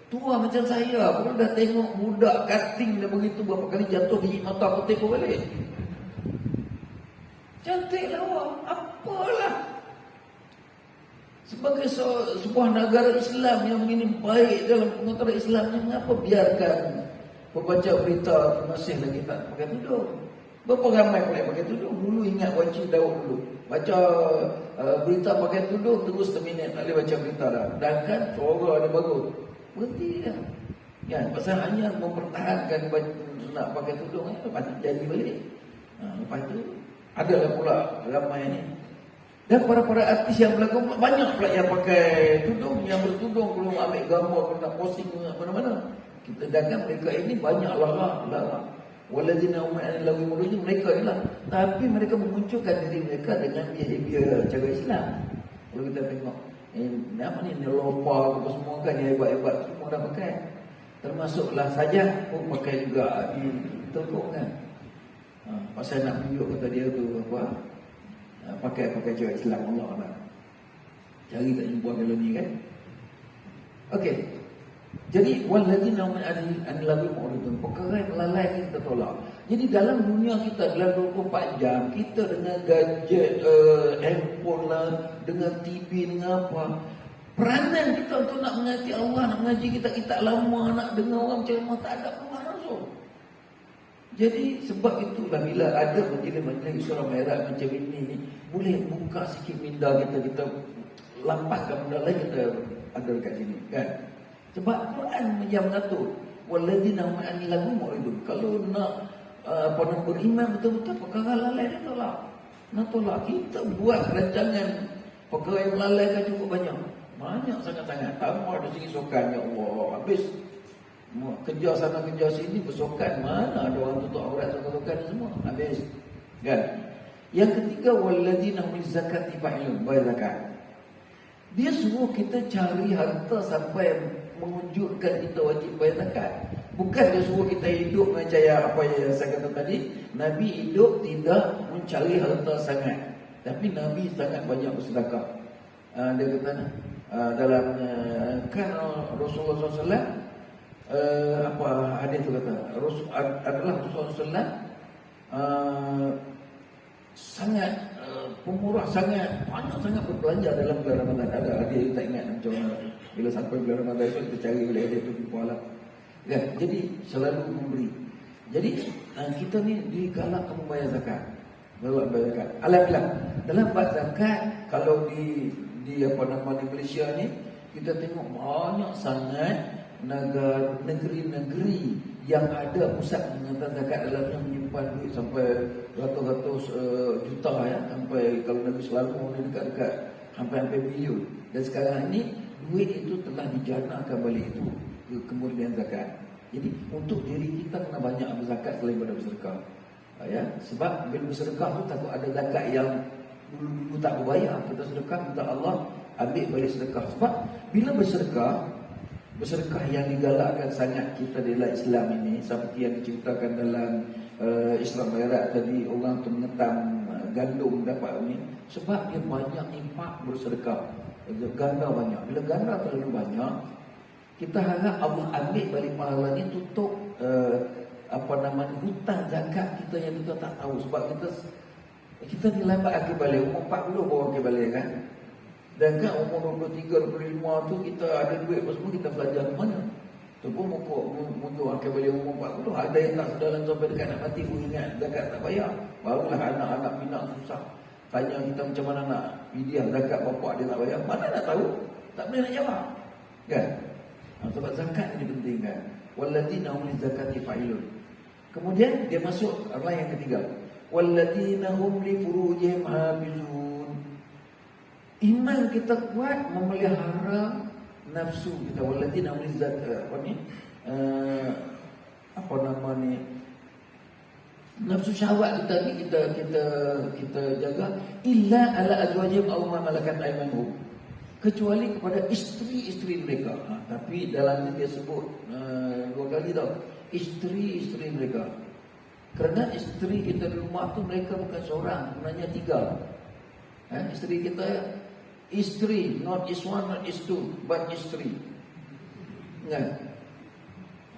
[SPEAKER 1] Tua macam saya pun dah tengok budak cutting dah begitu, berapa kali jatuh gigit mata putih pun balik. Cantik lawa, apalah. Sebagai sebuah negara Islam yang begini baik dalam pengetahuan Islamnya, mengapa biarkan pembaca berita masih lagi tak pakai tudung? Berapa ramai pula pakai tudung? Dulu ingat Waci Daud dulu baca berita pakai tudung terus terminate, tak boleh baca berita dah. Dan kan suara dia bagus, berhenti dah. Ya, pasal hanya mempertahankan nak pakai tudung itu patut jadi balik. Lepas tu adalah pula ramai ni. Dan para artis yang berlakon banyak pula yang pakai tudung, yang bertudung belum ambil gambar, belum nak posting mana-mana. Kita dagang mereka ini banyak lara. Walladzina hum 'anil lagwi mu'ridun, mereka inilah. Tapi mereka memunculkan diri mereka dengan behavior cara Islam. Kalau kita tengok apa ni, Nelopa apa semua kan yang hebat-hebat semua dah pakai. Termasuklah saja pun pakai juga di telkok kan. Pasal nak tunjuk kata dia tu apa, pakai cara Islam Allah lah. Cari tak jumpa kalau ni kan. Okey. Jadi walladzina hum 'anil lagwi mu'ridun, perkara yang lalai kita tolak. Jadi dalam dunia kita dalam 24 jam kita dengan gadget, handphone lah, dengan TV, dengan apa, peranan kita untuk nak mengerti Allah, nak mengaji kita lama, nak dengar orang ceramah, tak ada peluang langsung. Jadi sebab itulah bila ada majlis surah Mi'raj macam ini ni, boleh buka sikit minda kita lampaskan benda lain kita ada dekat sini kan. Sebab Quran yang mengatur walladzina hum 'anil lagwi mu'ridun. Kalau nak beriman betul-betul, perkara lalai dia tolak. Nak tolak, kita buat rancangan perkara yang lalai kan cukup banyak. Banyak sangat-sangat. Tambah dari segi sokan, ya Allah, habis kerja sana kerja sini bersokan, mana ada orang tutup aurat sokan-sokan semua, habis kan. Yang ketiga walladzina hum lizakati fa'ilun, bayar zakat. Dia suruh kita cari harta sampai mewujudkan kita wajib bayar zakat. Bukan dia suruh kita hidup macam apa yang saya kata tadi. Nabi hidup tidak mencari harta sangat, tapi Nabi sangat banyak bersedekah. Dia kata dalam kan Rasulullah SAW apa hadis tu kata Rasulullah SAW sangat pemurah, sangat banyak sangat berbelanja dalam bulan Ramadan. Ada dia tak ingat macam mana. Bila sampai bulan Ramadan itu kita cari boleh ada tu jumpa lah. Ya, jadi selalu memberi. Jadi kita ni digalak kamu bayar zakat. Bayar zakat. Alhamdulillah dalam bab zakat, kalau di apa nama di Malaysia ni, kita tengok banyak sangat negeri-negeri yang ada pusat pengantar zakat dalamnya, menyimpan duit sampai ratus-ratus juta ya, sampai kalau negeri Selangor ni dekat-dekat hampir bilion. Dan sekarang ini duit itu telah dijanakan balik itu ke kemudian zakat. Jadi untuk diri kita kena banyak berzakat selain daripada bersedekah. Ya, sebab bila bersedekah tu takut ada zakat yang dulu tak berbayar. Kita sedekah minta Allah ambil balik sedekah. Sebab bila bersedekah yang digalakkan sangat kita dalam Islam ini, seperti yang diceritakan dalam Islam Barat tadi, orang tu mengetam gandum dapat ni, sebab dia banyak impak bersedekah, ganda banyak. Bila ganda terlalu banyak, kita harap Allah ambil balik pahala ni tutup hutang zakat kita yang kita tak tahu. Sebab kita ni lambat akhir balik, umur 40 baru akhir balik kan. Dan kan umur 23, 25 tu kita ada duit apa semua, kita belajar ke mana? Tu pun muncul akhir balik umur 40, ada yang tak sedalam sampai dekat nak mati pun ingat zakat tak bayar. Barulah anak-anak pinak susah. Tanya kita macam mana nak pidiah zakat bapak dia tak bayar. Mana nak tahu? Tak boleh nak jawab. Kan? Sebab zakat ni penting kan. Walladzina hum lizakati fa'ilun. Kemudian dia masuk orang yang ketiga. Walladzina hum li furujihim hafizun. Iman kita kuat memelihara nafsu kita. Walladzina hum lizakati nafsu syahwat kita ni kita jaga illa ala azwajihim aw ma malakat aymanuhum, kecuali kepada isteri-isteri mereka. Tapi dalam ni dia sebut dua kali tau, isteri-isteri mereka. Kerana isteri kita di rumah tu mereka bukan seorang, sebenarnya 3. Isteri kita, isteri, not is one, not is two, but isteri. Kan?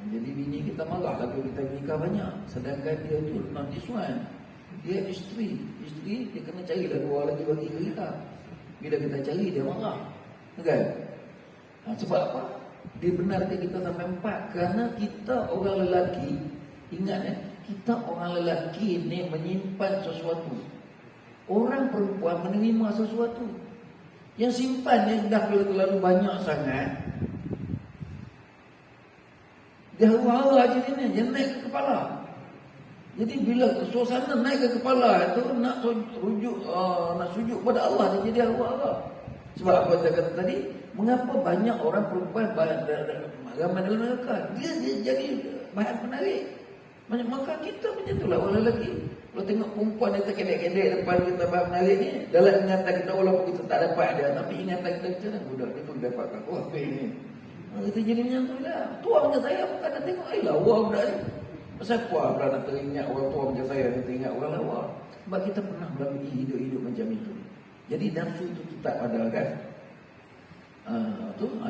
[SPEAKER 1] Jadi bini kita marah lah kalau kita nikah banyak, sedangkan dia tu not is one, dia isteri. Isteri dia kena carilah 2 lagi bagi ke kita. Bila kita cari dia marah. Kan? Sebab apa? Dia benarkan kita sampai 4. Kerana kita orang lelaki, ingat kita orang lelaki ni menyimpan sesuatu. Orang perempuan menerima sesuatu. Yang simpan yang dah terlalu banyak sangat, dia hara je ni, dia naik ke kepala. Jadi bila suasana naik ke kepala itu nak rujuk, nak sujud pada Allah, dia jadi hara. Sebab apa saya kata tadi, mengapa banyak orang perempuan ramai dalam neraka? Dia jadi bahan penarik. Maka kita macam itulah orang lelaki. Kalau tengok perempuan yang terkedek-kedek depan kita bahan penarik ni, dalam ingatan kita walaupun kita tak dapat dia, tapi ingatan kita macam mana? Budak dia pun dapat kat apa ni? Kita jadi macam tu lah. Tua macam saya pun kadang tengok, lawa budak ni. Pasal apa pula nak teringat orang tua macam saya, dia teringat orang lawa? Sebab kita pernah melalui hidup-hidup macam itu. Jadi nafsu itu tetap ada kan.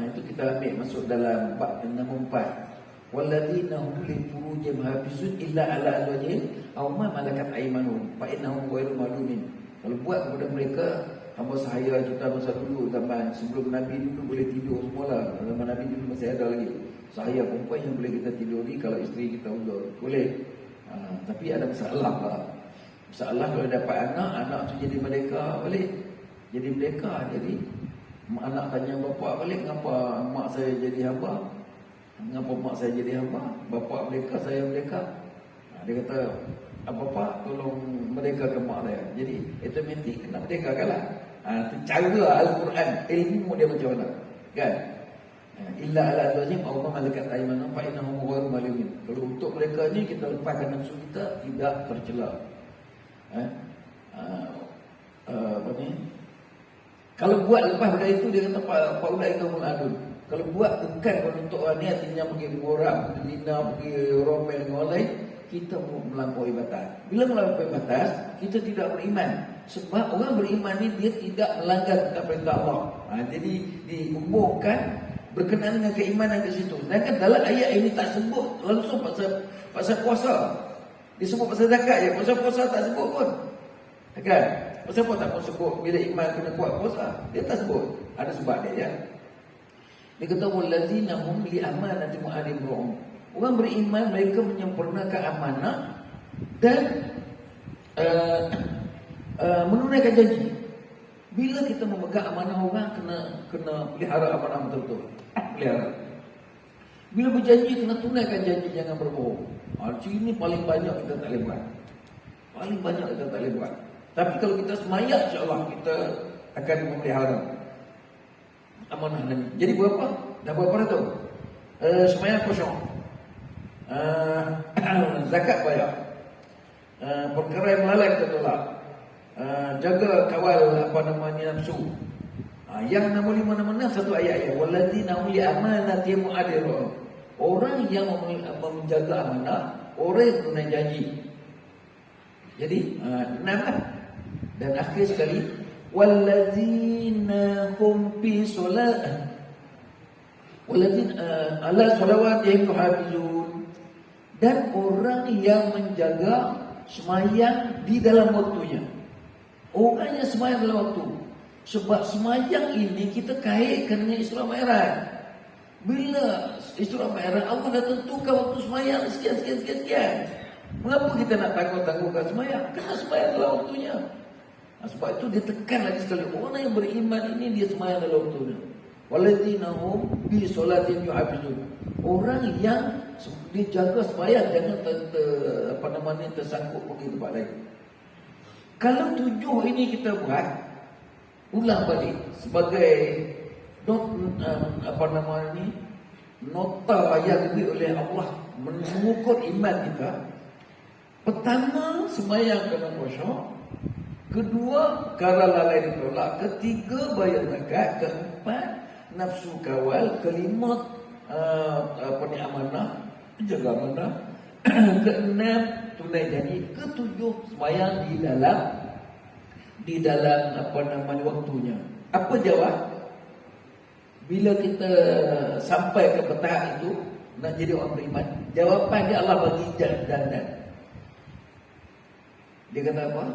[SPEAKER 1] Itu kita ambil masuk dalam bab nombor 4. Walladzina hum li furujihim hafizun illa ala azwajihim aw ma malakat aymanuhum fa innahum ghairu malumin. Kalau buat kepada mereka, hamba sahaya kita masa dulu, zaman sebelum Nabi dulu boleh tidur semualah. Zaman Nabi dulu masih ada lagi sahaya perempuan yang boleh kita tiduri kalau isteri kita uzur. Boleh. Tapi ada masalah lah. Masalah kalau dapat anak tu jadi merdeka balik. Jadi merdeka, jadi anak tanya bapa balik, kenapa mak saya jadi hamba? Kenapa mak saya jadi hamba? Bapa merdeka, saya merdeka. Dia kata, apa-apa tolong merdekakan mak saya. Jadi automatik kena merdekakan lah. Cara Al-Quran, ilmu dia macam mana? Kan? Illa ala azwajihim aw ma malakat aymanuhum fa innahum ghairu malumin. Kalau untuk mereka ni kita lepaskan nafsu kita tidak tercela. Apa ni? Kalau buat lepas pada itu dia kata Pak Ulai itu muladun. Kalau buat bukan untuk orang ni, artinya pergi borak, pergi zina, pergi romel dengan orang lain, kita melampaui batas. Bila melampaui batas, kita tidak beriman. Sebab orang beriman ni dia tidak melanggar perintah Allah. Jadi dihubungkan berkenaan dengan keimanan ke situ. Sedangkan dalam ayat ini tak sebut langsung pasal puasa. Disebut pasal zakat je. Pasal puasa tak sebut pun. Kan? Pasal apa tak pun sebut bila iman kena kuat puasa? Dia tak sebut. Ada sebab dia ya. Dia kata wallazina hum li amanati mu'adim. Orang beriman mereka menyempurnakan amanah dan menunaikan janji. Bila kita memegang amanah orang, kena pelihara amanah betul-betul. Pelihara. Bila berjanji kena tunaikan janji, jangan berbohong. Ini paling banyak kita tak boleh buat. Paling banyak kita tak boleh buat. Tapi kalau kita semayat, insya-Allah kita akan memelihara amanah Nabi. Jadi berapa? Dah berapa dah tu? Semayat kosong. zakat bayar, perkara yang melalai kita tolak, jaga kawal nafsu. Yang nombor 5 nombor 6 satu ayat walladzina hum li amanatihim mu'adilun. Orang yang menjaga amanah, orang yang tunai janji. Jadi 6 lah. Dan akhir sekali walladzina hum fi solat walladzina ala salawatihim yuhafizun. Dan orang yang menjaga semayang di dalam waktunya. Orang yang semayang dalam waktu. Sebab semayang ini kita kaitkan dengan Isra Mi'raj. Bila Isra Mi'raj, Allah dah tentukan waktu semayang sekian. Mengapa kita nak tangguh-tangguhkan semayang? Kena semayang dalam waktunya. Sebab itu dia tekan lagi sekali, orang yang beriman ini dia semayang dalam waktunya. Walladzina hum bi sholatin yuhafizun. Orang yang dijaga semayang, jangan tersangkut pergi tempat lain. Kalau 7 ini kita buat, ulang balik sebagai nota yang diberi oleh Allah mengukur iman kita. Pertama, semayang kena khusyuk. Kedua, kara lalai ditolak. Ketiga, bayar zakat. Keempat, nafsu kawal. Kelima, amanah, jaga amanah. Keenam, tunai janji. Ketujuh, semayang di dalam waktunya. Apa jawab? Bila kita sampai ke tahap itu, nak jadi orang beriman, jawapan dia Allah bagi dan. Dia kata apa?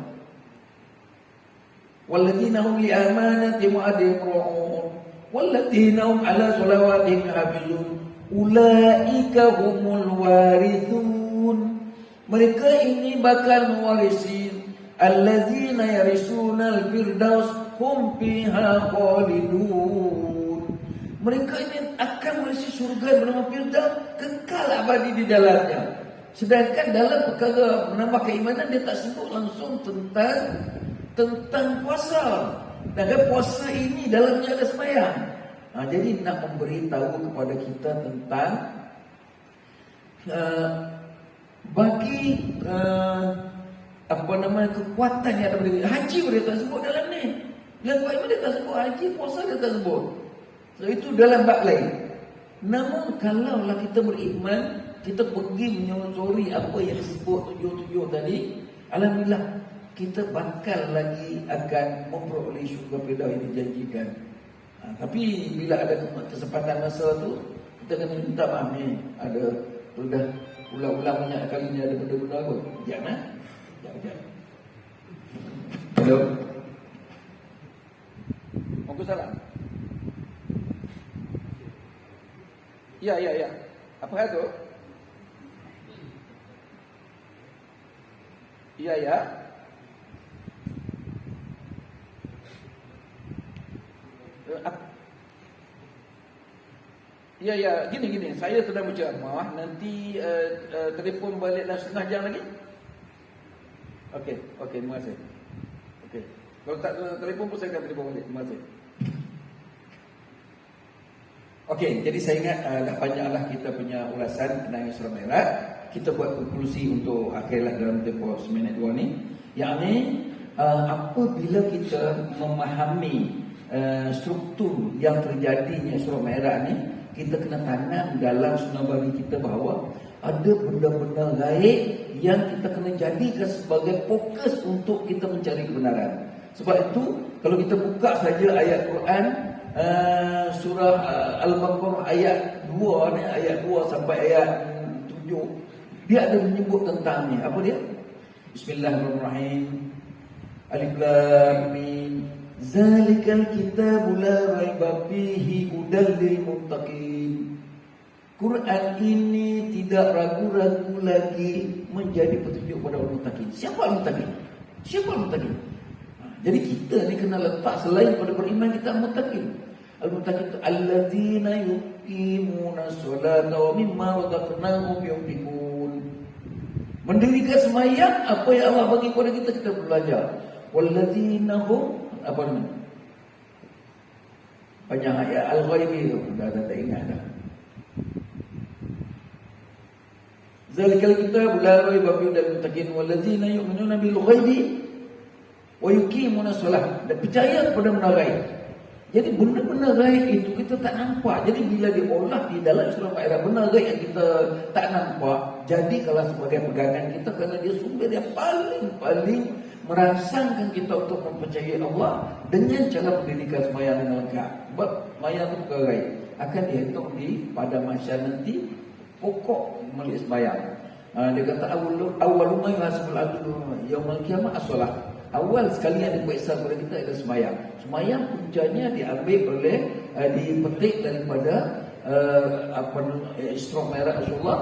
[SPEAKER 1] Walladzina hum li amanatihim mu'adilun walladzina hum ala salawatihim yuhafizun ulaika humul warithun. Mereka ini bakal mewarisi alladzina yarisunal firdaus hum fiha khalidun. Mereka ini akan mewarisi syurga bernama Firdaus, kekal abadi di dalamnya. Sedangkan dalam perkara menambah keimanan, dia tak sebut langsung tentang puasa. Dan puasa ini dalamnya ada sembahyang. Jadi nak memberitahu kepada kita tentang bagi kekuatan yang ada pada kita. Haji dia tak sebut dalam ni. Yang kuat dia tak sebut haji, puasa dia tak sebut. So itu dalam bab lain. Namun kalaulah kita beriman, kita pergi menyelusuri apa yang disebut 7 tadi, alhamdulillah kita bakal lagi akan memperoleh syurga Firdaus yang dijanjikan. Tapi bila ada kesempatan masa tu, kita kena minta maaf ni. Ada sudah ulang-ulang banyak kali ni ada benda-benda apa? Jangan. Hello. Waalaikumsalam. Ya. Apa hal tu? Ya. Ya, gini. Saya sedang berceramah. Nanti telefon balik dalam setengah jam lagi. Okey, terima kasih. Okey. Kalau tak telefon pun saya akan telefon balik. Terima kasih. Okey, jadi saya ingat dah banyaklah kita punya ulasan tentang Isra Mi'raj. Kita buat konklusi untuk akhirlah dalam tempoh seminit 2 ni. Yang ni apabila kita memahami struktur yang terjadinya Isra Mi'raj ni, kita kena tanam dalam sunabari kita bahawa ada benda-benda gaib yang kita kena jadikan sebagai fokus untuk kita mencari kebenaran. Sebab itu kalau kita buka saja ayat Quran surah Al-Baqarah ayat 2 ni, ayat 2 sampai ayat 7, dia ada menyebut tentang ni. Apa dia? Bismillahirrahmanirrahim. Alif Lam Mim. Zalikal kitabu la raiba fihi hudal lil muttaqin. Quran ini tidak ragu-ragu lagi menjadi petunjuk pada orang muttaqin. Siapa muttaqin? Jadi kita ni kena letak selain pada beriman kita muttaqin. Al-muttaqin itu allazina yuqimuna sholata wa mimma razaqnahum yunfiqun. Mendirikan sembahyang, apa yang Allah bagi kepada kita belajar. Wallazina hum apa namanya? Banyak ayat Al-Ghaibi tu dah tak ingat dah. Zalikal kitab la raiba fihi hudal muttaqin wallazina yu'minuna bil ghaibi wa yuqimuna shalah. Dan percaya kepada benda gaib. Jadi benda-benda gaib itu kita tak nampak. Jadi bila diolah di dalam surah Al-Baqarah, benda gaib yang kita tak nampak, jadi kalau sebagai pegangan kita, kerana dia sumber yang paling merangsangkan kita untuk mempercayai Allah dengan cara pendidikan sembahyang dengan lengkap. Sebab sembahyang itu perkara gaib, akan dihitung pada mahsyar nanti. Pokok melihat sembahyang, dia kata awwalu ma yuhasabul abdu yaumil qiyamah as-shalah. Awal sekali yang diperiksa kepada kita adalah sembahyang. Sembahyang puncanya diambil oleh dipetik daripada Isra Mi'raj Rasulullah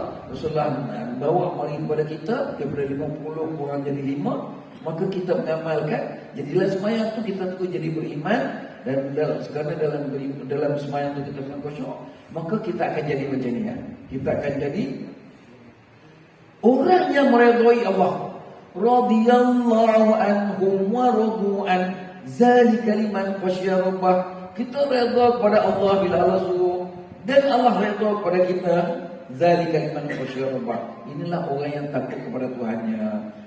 [SPEAKER 1] bawa mari kepada kita daripada 50 kurang jadi 5, maka kita mengamalkan. Jadilah sembahyang tu kita terus jadi beriman, dan sekarang dalam sembahyang tu kita akan khusyuk, maka kita akan jadi macam ni ya. Kita akan jadi orang yang meridai Allah. Radiyallahu anhum wa radu an zalika liman khasyiya rabbah. Kita redha kepada Allah bila Allah suruh, dan Allah redha kepada kita. Zalika liman khasyiya rabbah. Inilah orang yang takut kepada Tuhannya.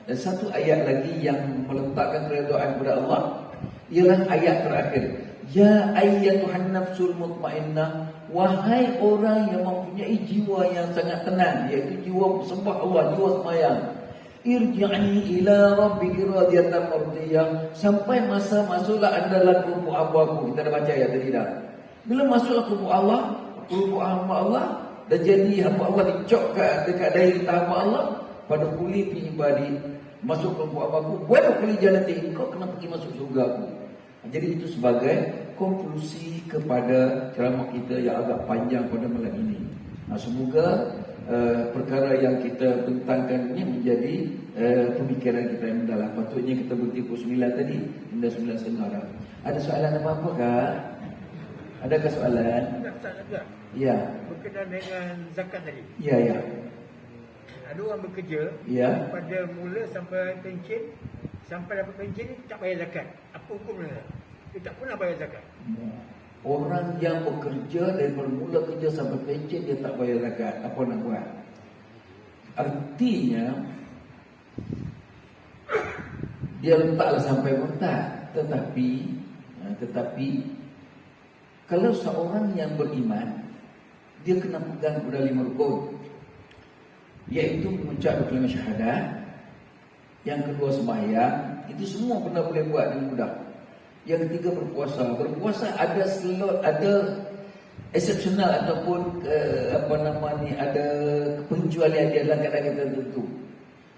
[SPEAKER 1] Dan satu ayat lagi yang meletakkan keredaan kepada Allah ialah ayat terakhir. Ya ayyatuhan nafsul mutmainnah, wahai orang yang mempunyai jiwa yang sangat tenang, iaitu jiwa sembah Allah, jiwa sembahyang. Irji'i ila rabbiki radiyatan mardiyah. Sampai masa masuklah anda dalam kelompok hamba-Ku. Kita dah baca ayat tadi dah. Bila masuklah kelompok hamba Allah, dan jadi hamba Allah dicokkan dekat diri hamba Allah, pada kuli fi ibadi, masuk kelompok hamba-Ku, buat kuli janati, kau kena pergi masuk surga-Ku. Jadi itu sebagai konklusi kepada ceramah kita yang agak panjang pada malam ini. Semoga perkara yang kita bentangkan ini menjadi pemikiran kita yang mendalam. Patutnya kita berhenti pukul 9 tadi, hingga 9.30. Ada soalan apa-apa kah? Adakah soalan? Ya.
[SPEAKER 3] Berkenaan dengan zakat tadi.
[SPEAKER 1] Ya, ya.
[SPEAKER 3] Ada orang bekerja,
[SPEAKER 1] Ya.
[SPEAKER 3] pada mula sampai pencen, sampai dapat pencen ni tak bayar zakat. Apa hukumnya? Dia tak pernah bayar zakat.
[SPEAKER 1] Orang yang bekerja dari mula kerja sampai pencen dia tak bayar zakat, apa nak buat? Artinya dia letaklah sampai murtad. Tetapi kalau seorang yang beriman, dia kena pegang kepada 5 rukun, iaitu mengucap kalimah syahadah, yang kedua sembahyang. Itu semua benda boleh buat dengan mudah. Yang ketiga berpuasa. Berpuasa ada slot, ada exceptional ataupun ada pengecualian dia dalam keadaan tertentu.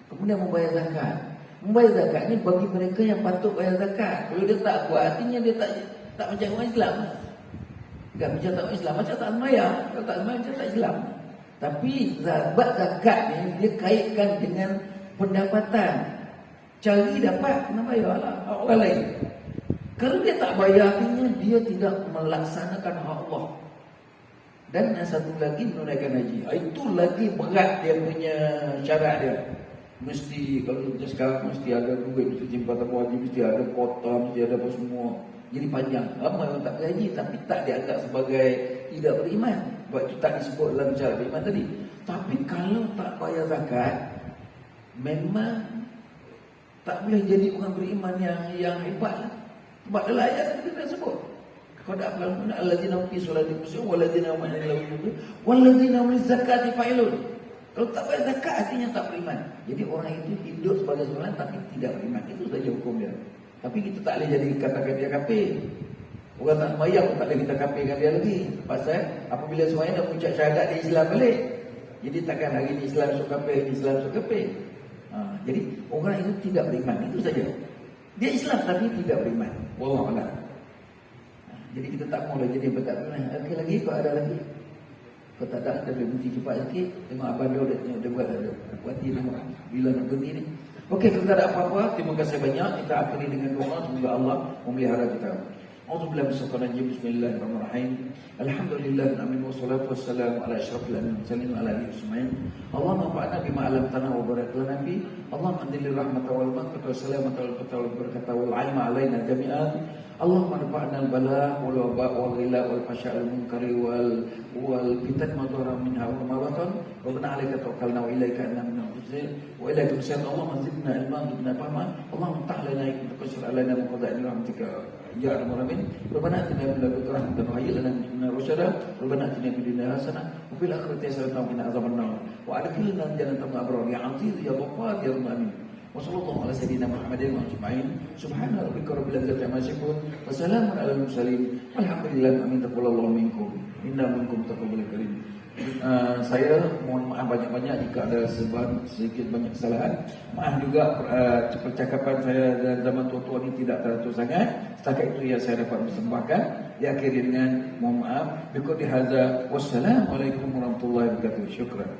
[SPEAKER 1] Kemudian membayar zakat. Membayar zakat ni bagi mereka yang patut bayar zakat. Kalau dia tak buat, artinya dia tak macam orang Islam. Bukan macam tak orang Islam, macam tak sembahyang. Kalau tak sembahyang macam tak Islam. Tapi zakat ni dia kaitkan dengan pendapatan. Cari dapat, kena bayar lah orang lain. Kalau dia tak bayar, artinya dia tidak melaksanakan hak Allah. Dan yang satu lagi, menunaikan haji. Itu lagi berat dia punya syarat dia. Mesti, kalau kita sekarang mesti ada duit, mesti jembatan haji, mesti ada kota, mesti ada apa semua. Jadi panjang. Ramai orang tak berhaji, tapi tak dianggap sebagai tidak beriman. Sebab itu tak disebut dalam syarat beriman tadi. Tapi kalau tak bayar zakat, memang tak boleh jadi orang beriman yang hebat lah. Sebab dalam ayat tadi kita sebut, qad aflaha allazina hum fi sholatihim khushu'un wallazina hum 'anil lagwi mu'ridun wallazina hum lizakati fa'ilun. Kalau tak bayar zakat, artinya tak beriman. Jadi orang itu hidup sebagai seorang tapi tidak beriman. Itu saja hukum dia. Tapi kita tak boleh jadi katakan dia kafir. Orang tak sembahyang pun tak boleh kita kafirkan dia lagi. Pasal apabila sembahyang dah mengucap syahadat, dia Islam balik. Jadi takkan hari ni Islam masuk kafir, hari ni Islam masuk kafir. Jadi orang itu tidak beriman. Itu saja. Dia Islam tapi tidak beriman. Wallahu a'lam. Jadi kita tak maulah jadi tak beriman. Okey, lagi kau ada lagi? Kau tak ada, kita boleh berhenti cepat sikit. Tengok abang dia buat ada. Berhenti nama. Bila nak berhenti ni. Okey, kalau tak ada apa-apa, terima kasih banyak. Kita akhiri dengan doa, semoga Allah memelihara kita. A'udzubillahi minasyaitonir rajim. Bismillahirrahmanirrahim. Alhamdulillah amin wassalatu wassalamu ala asyrafil mursalin wa ala alihi ajma'in. Allahumma fa'na bima 'allamtana wa barik lana fi. Allahumma anzil rahmata wal barakata was salamata wal barakata wal 'ilma 'alaina jami'an. اللهم ارفعنا البلاء والوباء والغلاء والفحشاء والمنكر والفتن ما ظهر منها وما بطن ربنا عليك توكلنا واليك اننا من المسلمين واليك نسال اللهم زدنا علما زدنا فهما اللهم افتح لنا وتقصر علينا من قضاء رحمتك يا ارحم الراحمين ربنا اتنا من لدنك رحمه وهيئ لنا من امرنا رشدا ربنا اتنا في الدنيا حسنه وفي الاخره حسنه وقنا عذاب النار وادخلنا جنة الابرار يا عزيز يا غفار يا رب العالمين وصلى الله على سيدنا محمد واجمعين سبحان ربك رب العزة عما يصفون وسلام على المرسلين والحمد لله amin taqabbalallahu minkum inna minkum taqabbal karim. Saya mohon maaf banyak-banyak jika ada sedikit banyak kesalahan. Maaf juga percakapan saya dalam zaman tua-tua ini tidak teratur sangat. Setakat itu yang saya dapat persembahkan. Diakhiri dengan mohon maaf. Biqauli hadza wassalamualaikum warahmatullahi wabarakatuh. Syukran.